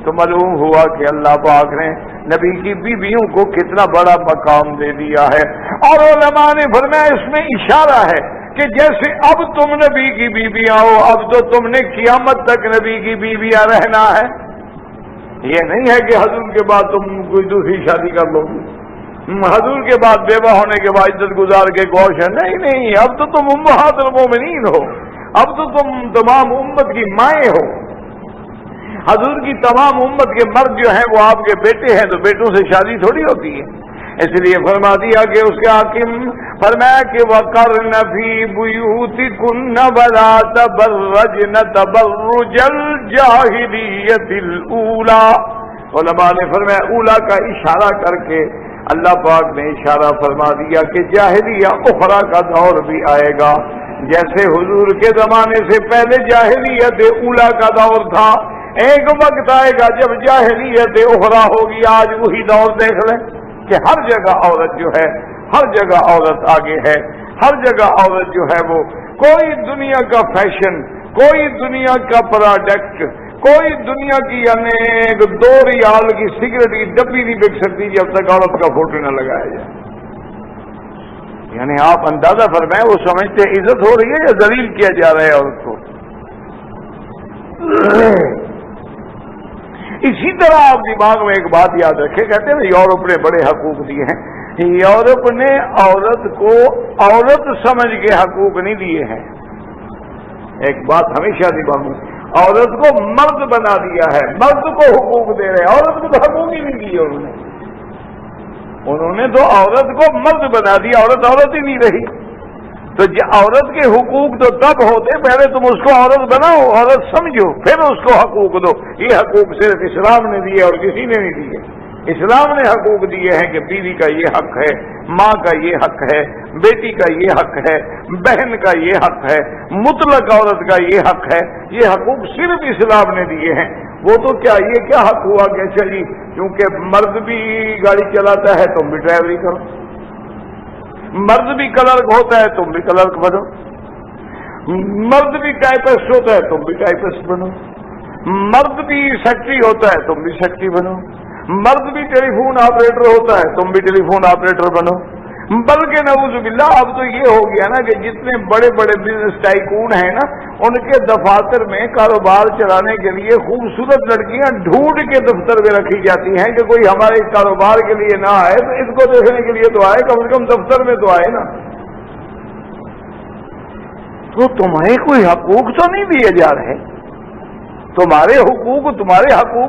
تو معلوم ہوا کہ اللہ پاک نے نبی کی بیویوں کو کتنا بڑا مقام دے دیا ہے۔ اور علماء نے فرمایا اس میں اشارہ ہے کہ جیسے اب تم نبی کی بیویاں ہو، اب تو تم نے قیامت تک نبی کی بیویاں رہنا ہے، یہ نہیں ہے کہ حضور کے بعد تم کوئی دوسری شادی کر لو گی، حضور کے بعد بیوہ ہونے کے بعد عزت گزار کے گوش ہے، نہیں، اب تو تم امہات المومنین ہو، اب تو تم تمام امت کی مائیں ہو۔ حضور کی تمام امت کے مرد جو ہیں وہ آپ کے بیٹے ہیں، تو بیٹوں سے شادی تھوڑی ہوتی ہے، اس لیے فرما دیا کہ اس کے حاکم فرمایا کہ وَقَرْنَ فِي بُيُوتِكُنَّ وَلَا تَبَرَّجْنَ تَبَرُّجَ الْجَاهِلِيَّةِ الْأُولَى۔ علماء نے فرمایا اولا کا اشارہ کر کے اللہ پاک نے اشارہ فرما دیا کہ جاہلیہ اخرى کا دور بھی آئے گا، جیسے حضور کے زمانے سے پہلے جاہلیت اولا کا دور تھا، ایک وقت آئے گا جب جاہلیت اخرى ہوگی۔ آج وہی دور دیکھ لیں کہ ہر جگہ عورت جو ہے، ہر جگہ عورت آگے ہے، ہر جگہ عورت جو ہے وہ کوئی دنیا کا فیشن، کوئی دنیا کا پروڈکٹ، کوئی دنیا کی یعنی 2 ریال کی سگریٹ کی ڈبی نہیں بک سکتی جب تک عورت کا فوٹو نہ لگایا جائے۔ یعنی آپ اندازہ فرمائیں وہ سمجھتے عزت ہو رہی ہے یا ذلیل کیا جا رہا ہے عورت کو۔ اسی طرح آپ دماغ میں ایک بات یاد رکھیں، کہتے ہیں یورپ نے بڑے حقوق دیے ہیں، یورپ نے عورت کو عورت سمجھ کے حقوق نہیں دیے ہیں۔ ایک بات ہمیشہ دماغ میں، عورت کو مرد بنا دیا ہے، مرد کو حقوق دے رہے ہیں، عورت کو تو حقوق ہی نہیں دیے انہوں نے تو عورت کو مرد بنا دیا، عورت ہی نہیں رہی۔ تو عورت کے حقوق تو تب ہوتے، پہلے تم اس کو عورت بناؤ، عورت سمجھو، پھر اس کو حقوق دو۔ یہ حقوق صرف اسلام نے دیے اور کسی نے نہیں دیے۔ اسلام نے حقوق دیے ہیں کہ بیوی کا یہ حق ہے، ماں کا یہ حق ہے، بیٹی کا یہ حق ہے، بہن کا یہ حق ہے، مطلق عورت کا یہ حق ہے۔ یہ حقوق صرف اسلام نے دیے ہیں۔ وہ تو کیا یہ کیا حق ہوا کہ چلی کیونکہ مرد بھی گاڑی چلاتا ہے تم بھی ڈرائیوری کرو، مرد بھی کلرک ہوتا ہے تم بھی کلرک بنو، مرد بھی ٹائپسٹ ہوتا ہے تم بھی ٹائپسٹ بنو، مرد بھی سیکٹری ہوتا ہے تم بھی سیکٹری بنو، مرد بھی ٹیلی فون آپریٹر ہوتا ہے تم بھی ٹیلی فون آپریٹر بنو۔ بلکہ نعوذ باللہ اب تو یہ ہو گیا نا کہ جتنے بڑے بڑے بزنس ٹائکون ہیں نا، ان کے دفاتر میں کاروبار چلانے کے لیے خوبصورت لڑکیاں ڈھونڈ کے دفتر میں رکھی جاتی ہیں کہ کوئی ہمارے کاروبار کے لیے نہ آئے تو اس کو دیکھنے کے لیے تو آئے، کم سے کم دفتر میں تو آئے نا۔ تو تمہیں کوئی حقوق تو نہیں دیے جا رہے، تمہارے حقوق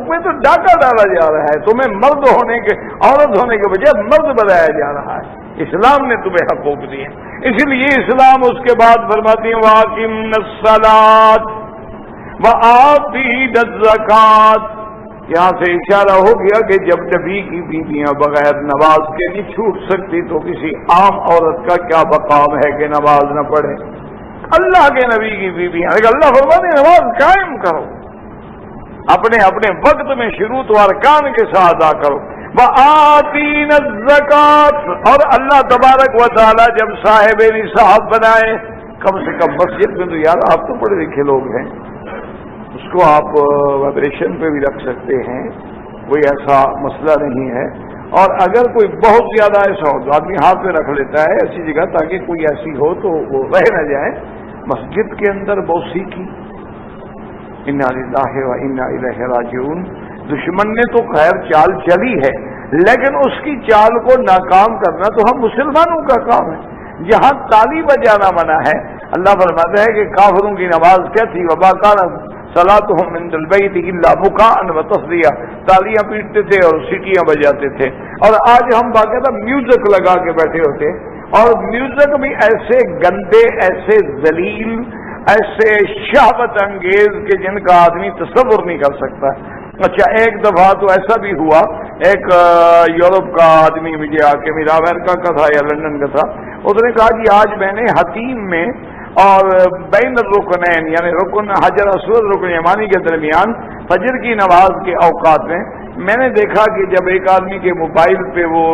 میں تو ڈاکہ ڈالا جا رہا ہے، تمہیں مرد ہونے کے، عورت ہونے کے بجائے مرد بنایا جا رہا ہے۔ اسلام نے تمہیں حقوق دیے، اسی لیے اسلام اس کے بعد فرماتی ہیں وَأَقِمْنَ الصَّلَاةَ وَآتِينَ الزَّكَاةَ۔ یہاں سے اشارہ ہو گیا کہ جب نبی کی بیویاں بغیر نماز کے نہیں چھوٹ سکتی تو کسی عام عورت کا کیا مقام ہے کہ نماز نہ پڑھے؟ اللہ کے نبی کی بیویاں، اللہ فرماتے ہیں نماز قائم کرو، اپنے وقت میں شروط و ارکان کے ساتھ ادا کرو۔ وَآتِينَ الزَّكَاةَ، اور اللہ تبارک و تعالی جب صاحب نصاب بنائے، کم سے کم مسجد میں تو یار آپ تو پڑھے لکھے لوگ ہیں، اس کو آپ وائبریشن پہ بھی رکھ سکتے ہیں، کوئی ایسا مسئلہ نہیں ہے۔ اور اگر کوئی بہت زیادہ ایسا ہو تو آدمی ہاتھ پہ رکھ لیتا ہے ایسی جگہ تاکہ کوئی ایسی ہو تو وہ رہ نہ جائے۔ مسجد کے اندر موسیقی، انا للہ و انا الیہ راجعون۔ دشمن نے تو خیر چال چلی ہے، لیکن اس کی چال کو ناکام کرنا تو ہم مسلمانوں کا کام ہے۔ جہاں تالی بجانا منع ہے، اللہ فرماتا ہے کہ کافروں کی نماز کیا تھی؟ وما کان صلاتهم عند البیت الا مکاء وتصدیہ، تالیاں پیٹتے تھے اور سیٹیاں بجاتے تھے۔ اور آج ہم باقاعدہ میوزک لگا کے بیٹھے ہوتے، اور میوزک بھی ایسے گندے، ایسے ذلیل، ایسے شہوت انگیز کہ جن کا آدمی تصور نہیں کر سکتا۔ اچھا ایک دفعہ تو ایسا بھی ہوا، ایک یورپ کا آدمی مجھے آ کے، میرا امریکہ کا تھا یا لندن کا تھا، اس نے کہا جی آج میں نے حتیم میں اور بین الرکنین یعنی رکن حجر اسود رکن یمانی کے درمیان فجر کی نماز کے اوقات میں نے دیکھا کہ جب ایک آدمی کے موبائل پہ وہ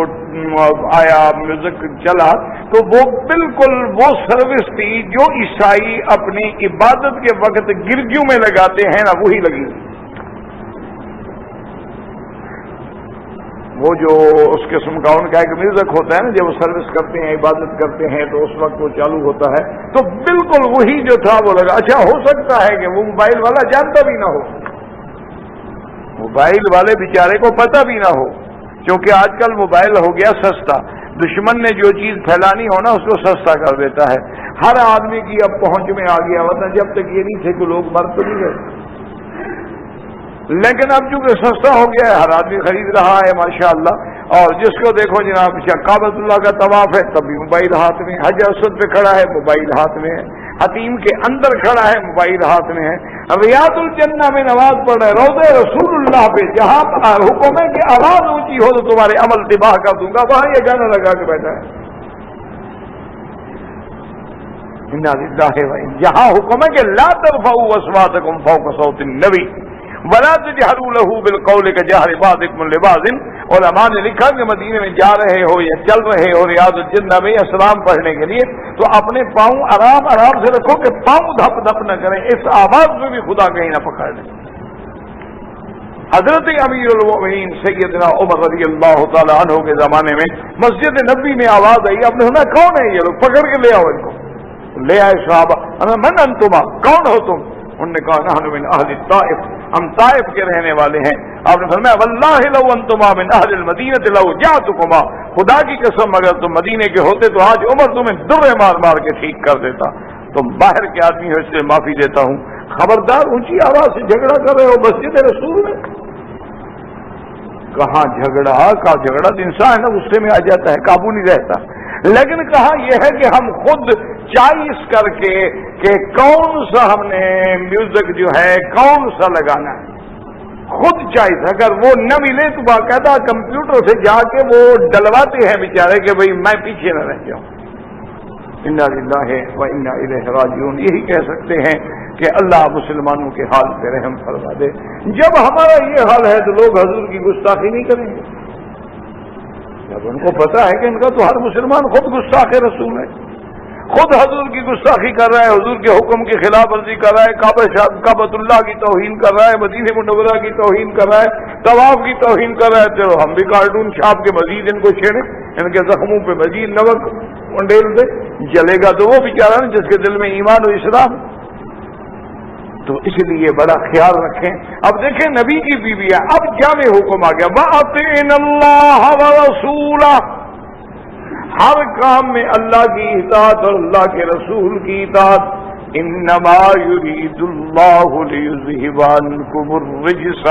آیا میوزک چلا تو وہ بالکل وہ سروس تھی جو عیسائی اپنی عبادت کے وقت گرجوں میں لگاتے ہیں نا، وہی لگی۔ وہ جو اس قسم کا ان کا ایک میوزک ہوتا ہے نا، جب وہ سروس کرتے ہیں، عبادت کرتے ہیں تو اس وقت وہ چالو ہوتا ہے، تو بالکل وہی جو تھا وہ لگا۔ اچھا ہو سکتا ہے کہ وہ موبائل والا جانتا بھی نہ ہو، موبائل والے بیچارے کو پتہ بھی نہ ہو، کیونکہ آج کل موبائل ہو گیا سستا، دشمن نے جو چیز پھیلانی ہو نا اس کو سستا کر دیتا ہے، ہر آدمی کی اب پہنچ میں آ گیا، ورنہ جب تک یہ نہیں تھے کہ لوگ مر تو نہیں گئے، لیکن اب چونکہ سستا ہو گیا ہے ہر آدمی خرید رہا ہے ماشاءاللہ۔ اور جس کو دیکھو جناب کعبۃ اللہ کا طواف ہے تب بھی موبائل ہاتھ میں، حجر اسود پہ کھڑا ہے موبائل ہاتھ میں ہے، حتیم کے اندر کھڑا ہے موبائل ہاتھ میں ہے، ریاض الجنہ میں نماز پڑھ رہے، روضہ رسول اللہ پہ جہاں حکم ہے کہ آواز اونچی ہو تو تمہارے عمل تباہ کر دوں گا، وہاں یہ گانا لگا کے بیٹھا ہے۔ جہاں حکم ہے کہ لا ترفعوا اصواتکم فوق صوت النبی ولا تجہروا له بالقول کجہر بعضکم لبعض، علماء نے لکھا کہ مدینے میں جا رہے ہو یا چل رہے ہو ریاض الجنہ میں اسلام پڑھنے کے لیے تو اپنے پاؤں آرام آرام سے رکھو کہ پاؤں دھپ دھپ نہ کریں، اس آواز میں بھی خدا کہیں نہ پکڑ لیں۔ حضرت امیر المؤمنین سیدنا عمر رضی اللہ تعالی عنہ کے زمانے میں مسجد نبی میں آواز آئی، آپ نے سنا کون ہے یہ لوگ، پکڑ کے لے آؤ ان کو، لے آئے صحابہ، من انتما، کون ہو تم؟ انہوں نے کہا نحن من اہل الطائف، ہم طائف کے رہنے والے ہیں۔ آپ نے فرمایا واللہ لو انتما من اہل المدینہ لو جاءتکما، خدا کی قسم اگر تم مدینے کے ہوتے تو آج عمر تمہیں درے مار مار کے ٹھیک کر دیتا، تم باہر کے آدمی ہو اس سے معافی دیتا ہوں، خبردار اونچی آواز سے جھگڑا کر رہے ہو مسجد رسول میں۔ کہاں جھگڑا کا جھگڑا تو انسان ہے نا غصے میں آ جاتا ہے، قابو نہیں رہتا، لیکن کہا یہ ہے کہ ہم خود چوائس کر کے کہ کون سا ہم نے میوزک جو ہے کون سا لگانا ہے، خود چوائس، اگر وہ نہ ملے تو باقاعدہ کمپیوٹر سے جا کے وہ ڈلواتے ہیں بیچارے کہ بھئی میں پیچھے نہ رہ جاؤں۔ انا للہ و انا الیہ راجعون، یہی کہہ سکتے ہیں کہ اللہ مسلمانوں کے حال پہ رحم فرما دے۔ جب ہمارا یہ حال ہے تو لوگ حضور کی گستاخی نہیں کریں گے، جب ان کو پتا ہے کہ ان کا تو ہر مسلمان خود گستاخ رسول ہے، خود حضور کی گستاخی کر رہا ہے، حضور کے حکم کی خلاف ورزی کر رہا ہے، کعبۃ اللہ کی توہین کر رہا ہے، مدینہ منورہ کی توہین کر رہا ہے، طواف کی توہین کر رہا ہے، چلو ہم بھی کارٹون چھاپ کے مزید ان کو چھیڑیں، ان کے زخموں پہ مزید نمک انڈیل دے، جلے گا تو وہ بیچارہ نا جس کے دل میں ایمان و اسلام۔ تو اس لیے بڑا خیال رکھیں۔ اب دیکھیں نبی کی بیوی ہے، اب جامع حکم آ گیا وَأَطِعْنَ اللَّهَ وَرَسُولَهُ، ہر کام میں اللہ کی اطاعت اور اللہ کے رسول کی اطاعت۔ انما يريد الله ليذهب عنكم الرجس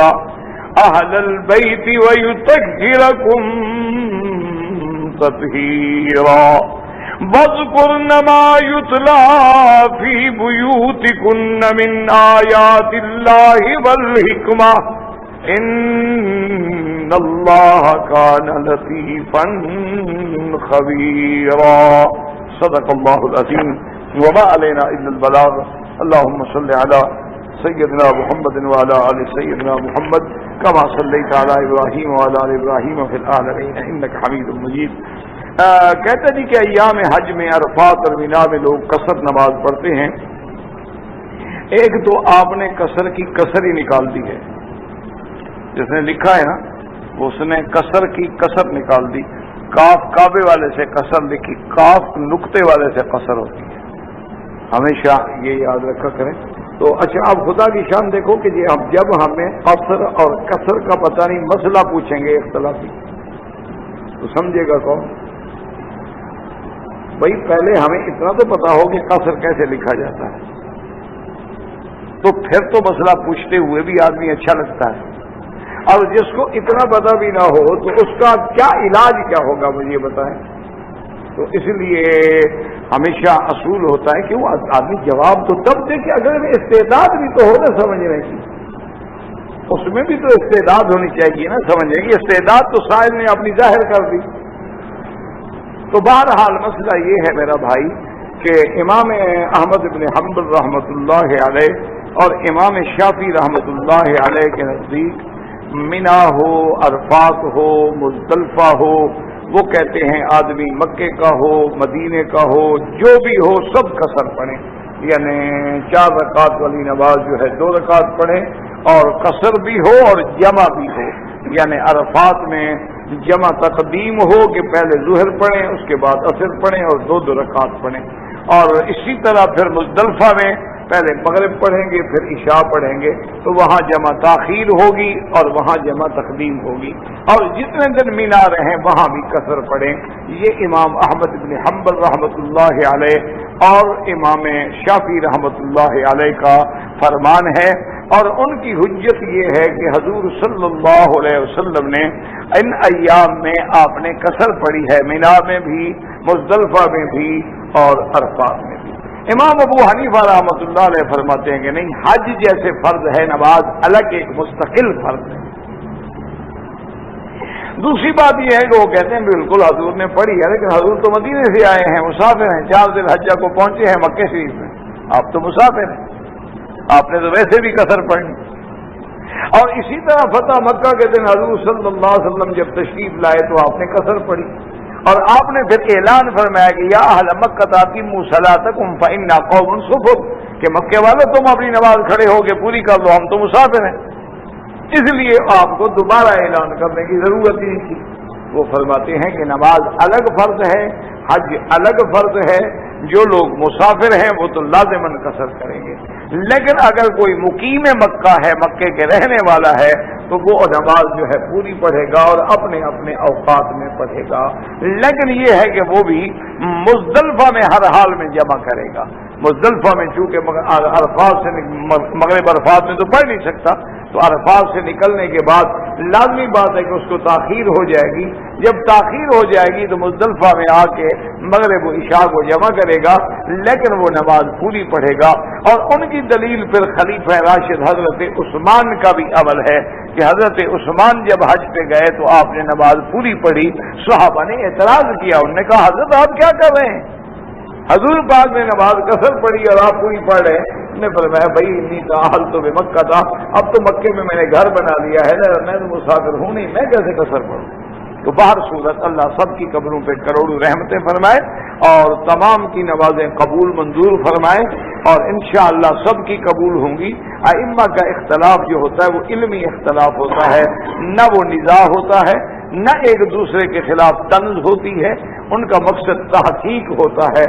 اهل البيت ويطهركم تطهيرا واذكرن ما يتلى في بيوتكن من آيات الله والحكمة ان اللہ کان لطیفا خبیرا۔ صدق اللہ العظیم وما علینا الا البلاغ۔ اللهم صل على سيدنا محمد وعلى آل سيدنا محمد كما صليت على ابراہیم وعلى آل ابراہیم في العالمین انك حمید مجید۔ کہتے جی کہ ایام حج میں عرفات اور مینا میں لوگ قصر نماز پڑھتے ہیں۔ ایک تو آپ نے قصر کی قصر ہی نکال دی ہے، جس نے لکھا ہے نا اس نے قصر کی قصر نکال دی، کاف کعبے والے سے قصر لکھی، کاف نقطے والے سے قصر ہوتی ہے، ہمیشہ یہ یاد رکھا کریں۔ تو اچھا آپ خدا کی شان دیکھو کہ جب ہمیں قصر اور قصر کا پتہ نہیں مسئلہ پوچھیں گے اختلافی تو سمجھے گا کون؟ بھائی پہلے ہمیں اتنا تو پتا ہو کہ قصر کیسے لکھا جاتا ہے، تو پھر تو مسئلہ پوچھتے ہوئے بھی آدمی اچھا لگتا ہے، اور جس کو اتنا پتا بھی نہ ہو تو اس کا کیا علاج کیا ہوگا مجھے بتائیں۔ تو اس لیے ہمیشہ اصول ہوتا ہے کہ وہ آدمی جواب تو تب دے کہ اگر استعداد بھی تو ہو نا سمجھنے کی، اس میں بھی تو استعداد ہونی چاہیے نا سمجھنے کی، استعداد تو سائل نے اپنی ظاہر کر دی۔ تو بہرحال مسئلہ یہ ہے میرا بھائی کہ امام احمد بن حنبل رحمۃ اللہ علیہ اور امام شافعی رحمۃ اللہ علیہ کے نزدیک مینا ہو، عرفات ہو، مزدلفہ ہو، وہ کہتے ہیں آدمی مکے کا ہو، مدینے کا ہو، جو بھی ہو سب قصر پڑھیں، یعنی 4 رکعت والی نماز جو ہے 2 رکعت پڑھیں، اور قصر بھی ہو اور جمع بھی ہو، یعنی عرفات میں جمع تقدیم ہو کہ پہلے ظہر پڑھیں اس کے بعد عصر پڑھیں اور 2 رکعت پڑھیں، اور اسی طرح پھر مزدلفہ میں پہلے مغرب پڑھیں گے پھر عشاء پڑھیں گے، تو وہاں جمع تاخیر ہوگی اور وہاں جمع تقدیم ہوگی، اور جتنے دن مینا رہیں وہاں بھی قصر پڑھیں۔ یہ امام احمد بن حنبل رحمۃ اللہ علیہ اور امام شافعی رحمۃ اللہ علیہ کا فرمان ہے۔ اور ان کی حجت یہ ہے کہ حضور صلی اللہ علیہ وسلم نے ان ایام میں آپ نے قصر پڑھی ہے، مینا میں بھی، مزدلفہ میں بھی اور عرفات میں بھی۔ امام ابو حنیفہ رحمۃ اللہ علیہ فرماتے ہیں کہ نہیں، حج جیسے فرض ہے نماز الگ ایک مستقل فرض ہے۔ دوسری بات یہ ہے کہ وہ کہتے ہیں بالکل حضور نے پڑھی ہے، لیکن حضور تو مدینے سے آئے ہیں، مسافر ہیں، 4 ذی الحجہ کو پہنچے ہیں مکہ شریف میں، آپ تو مسافر ہیں، آپ نے تو ویسے بھی قصر پڑھنی۔ اور اسی طرح فتح مکہ کے دن حضور صلی اللہ علیہ وسلم جب تشریف لائے تو آپ نے قصر پڑھی، اور آپ نے پھر اعلان فرمایا کہ یا اہل مکہ اتموا صلاتکم فإنا قوم صفر، کہ مکے والوں تم اپنی نماز کھڑے ہو کے پوری کر لو، ہم تو مسافر ہیں۔ اس لیے آپ کو دوبارہ اعلان کرنے کی ضرورت ہی تھی۔ وہ فرماتے ہیں کہ نماز الگ فرض ہے، حج الگ فرض ہے، جو لوگ مسافر ہیں وہ تو لازماً قصر کریں گے، لیکن اگر کوئی مقیم مکہ ہے، مکے کے رہنے والا ہے، تو وہ نماز جو ہے پوری پڑھے گا اور اپنے اپنے اوقات میں پڑھے گا، لیکن یہ ہے کہ وہ بھی مزدلفہ میں ہر حال میں جمع کرے گا۔ مزدلفہ میں چونکہ عرفات سے مغرب عرفات میں تو پڑھ نہیں سکتا، تو عرفات سے نکلنے کے بعد لازمی بات ہے کہ اس کو تاخیر ہو جائے گی، جب تاخیر ہو جائے گی تو مزدلفہ میں آ کے مغرب و عشاء کو جمع کرے گا، لیکن وہ نماز پوری پڑھے گا۔ اور ان کی دلیل پھر خلیفہ راشد حضرت عثمان کا بھی عمل ہے کہ حضرت عثمان جب حج پہ گئے تو آپ نے نماز پوری پڑھی، صحابہ نے اعتراض کیا، انہوں نے کہا حضرت آپ کیا کر رہے ہیں، حضور پاک نے نماز قصر پڑھی اور آپ پوری پڑھ رہے ہیں۔ نے فرمایا بھائی انی تاحل تو بمکہ تھا، اب تو مکے میں میں نے گھر بنا لیا ہے نا، میں تو مسافر ہوں نہیں، میں کیسے قصر پڑھوں۔ تو باہر صورت اللہ سب کی قبروں پہ کروڑوں رحمتیں فرمائے اور تمام کی نمازیں قبول منظور فرمائے، اور انشاءاللہ سب کی قبول ہوں گی۔ ائمہ کا اختلاف جو ہوتا ہے وہ علمی اختلاف ہوتا ہے، نہ وہ نزاع ہوتا ہے، نہ ایک دوسرے کے خلاف طنز ہوتی ہے، ان کا مقصد تحقیق ہوتا ہے۔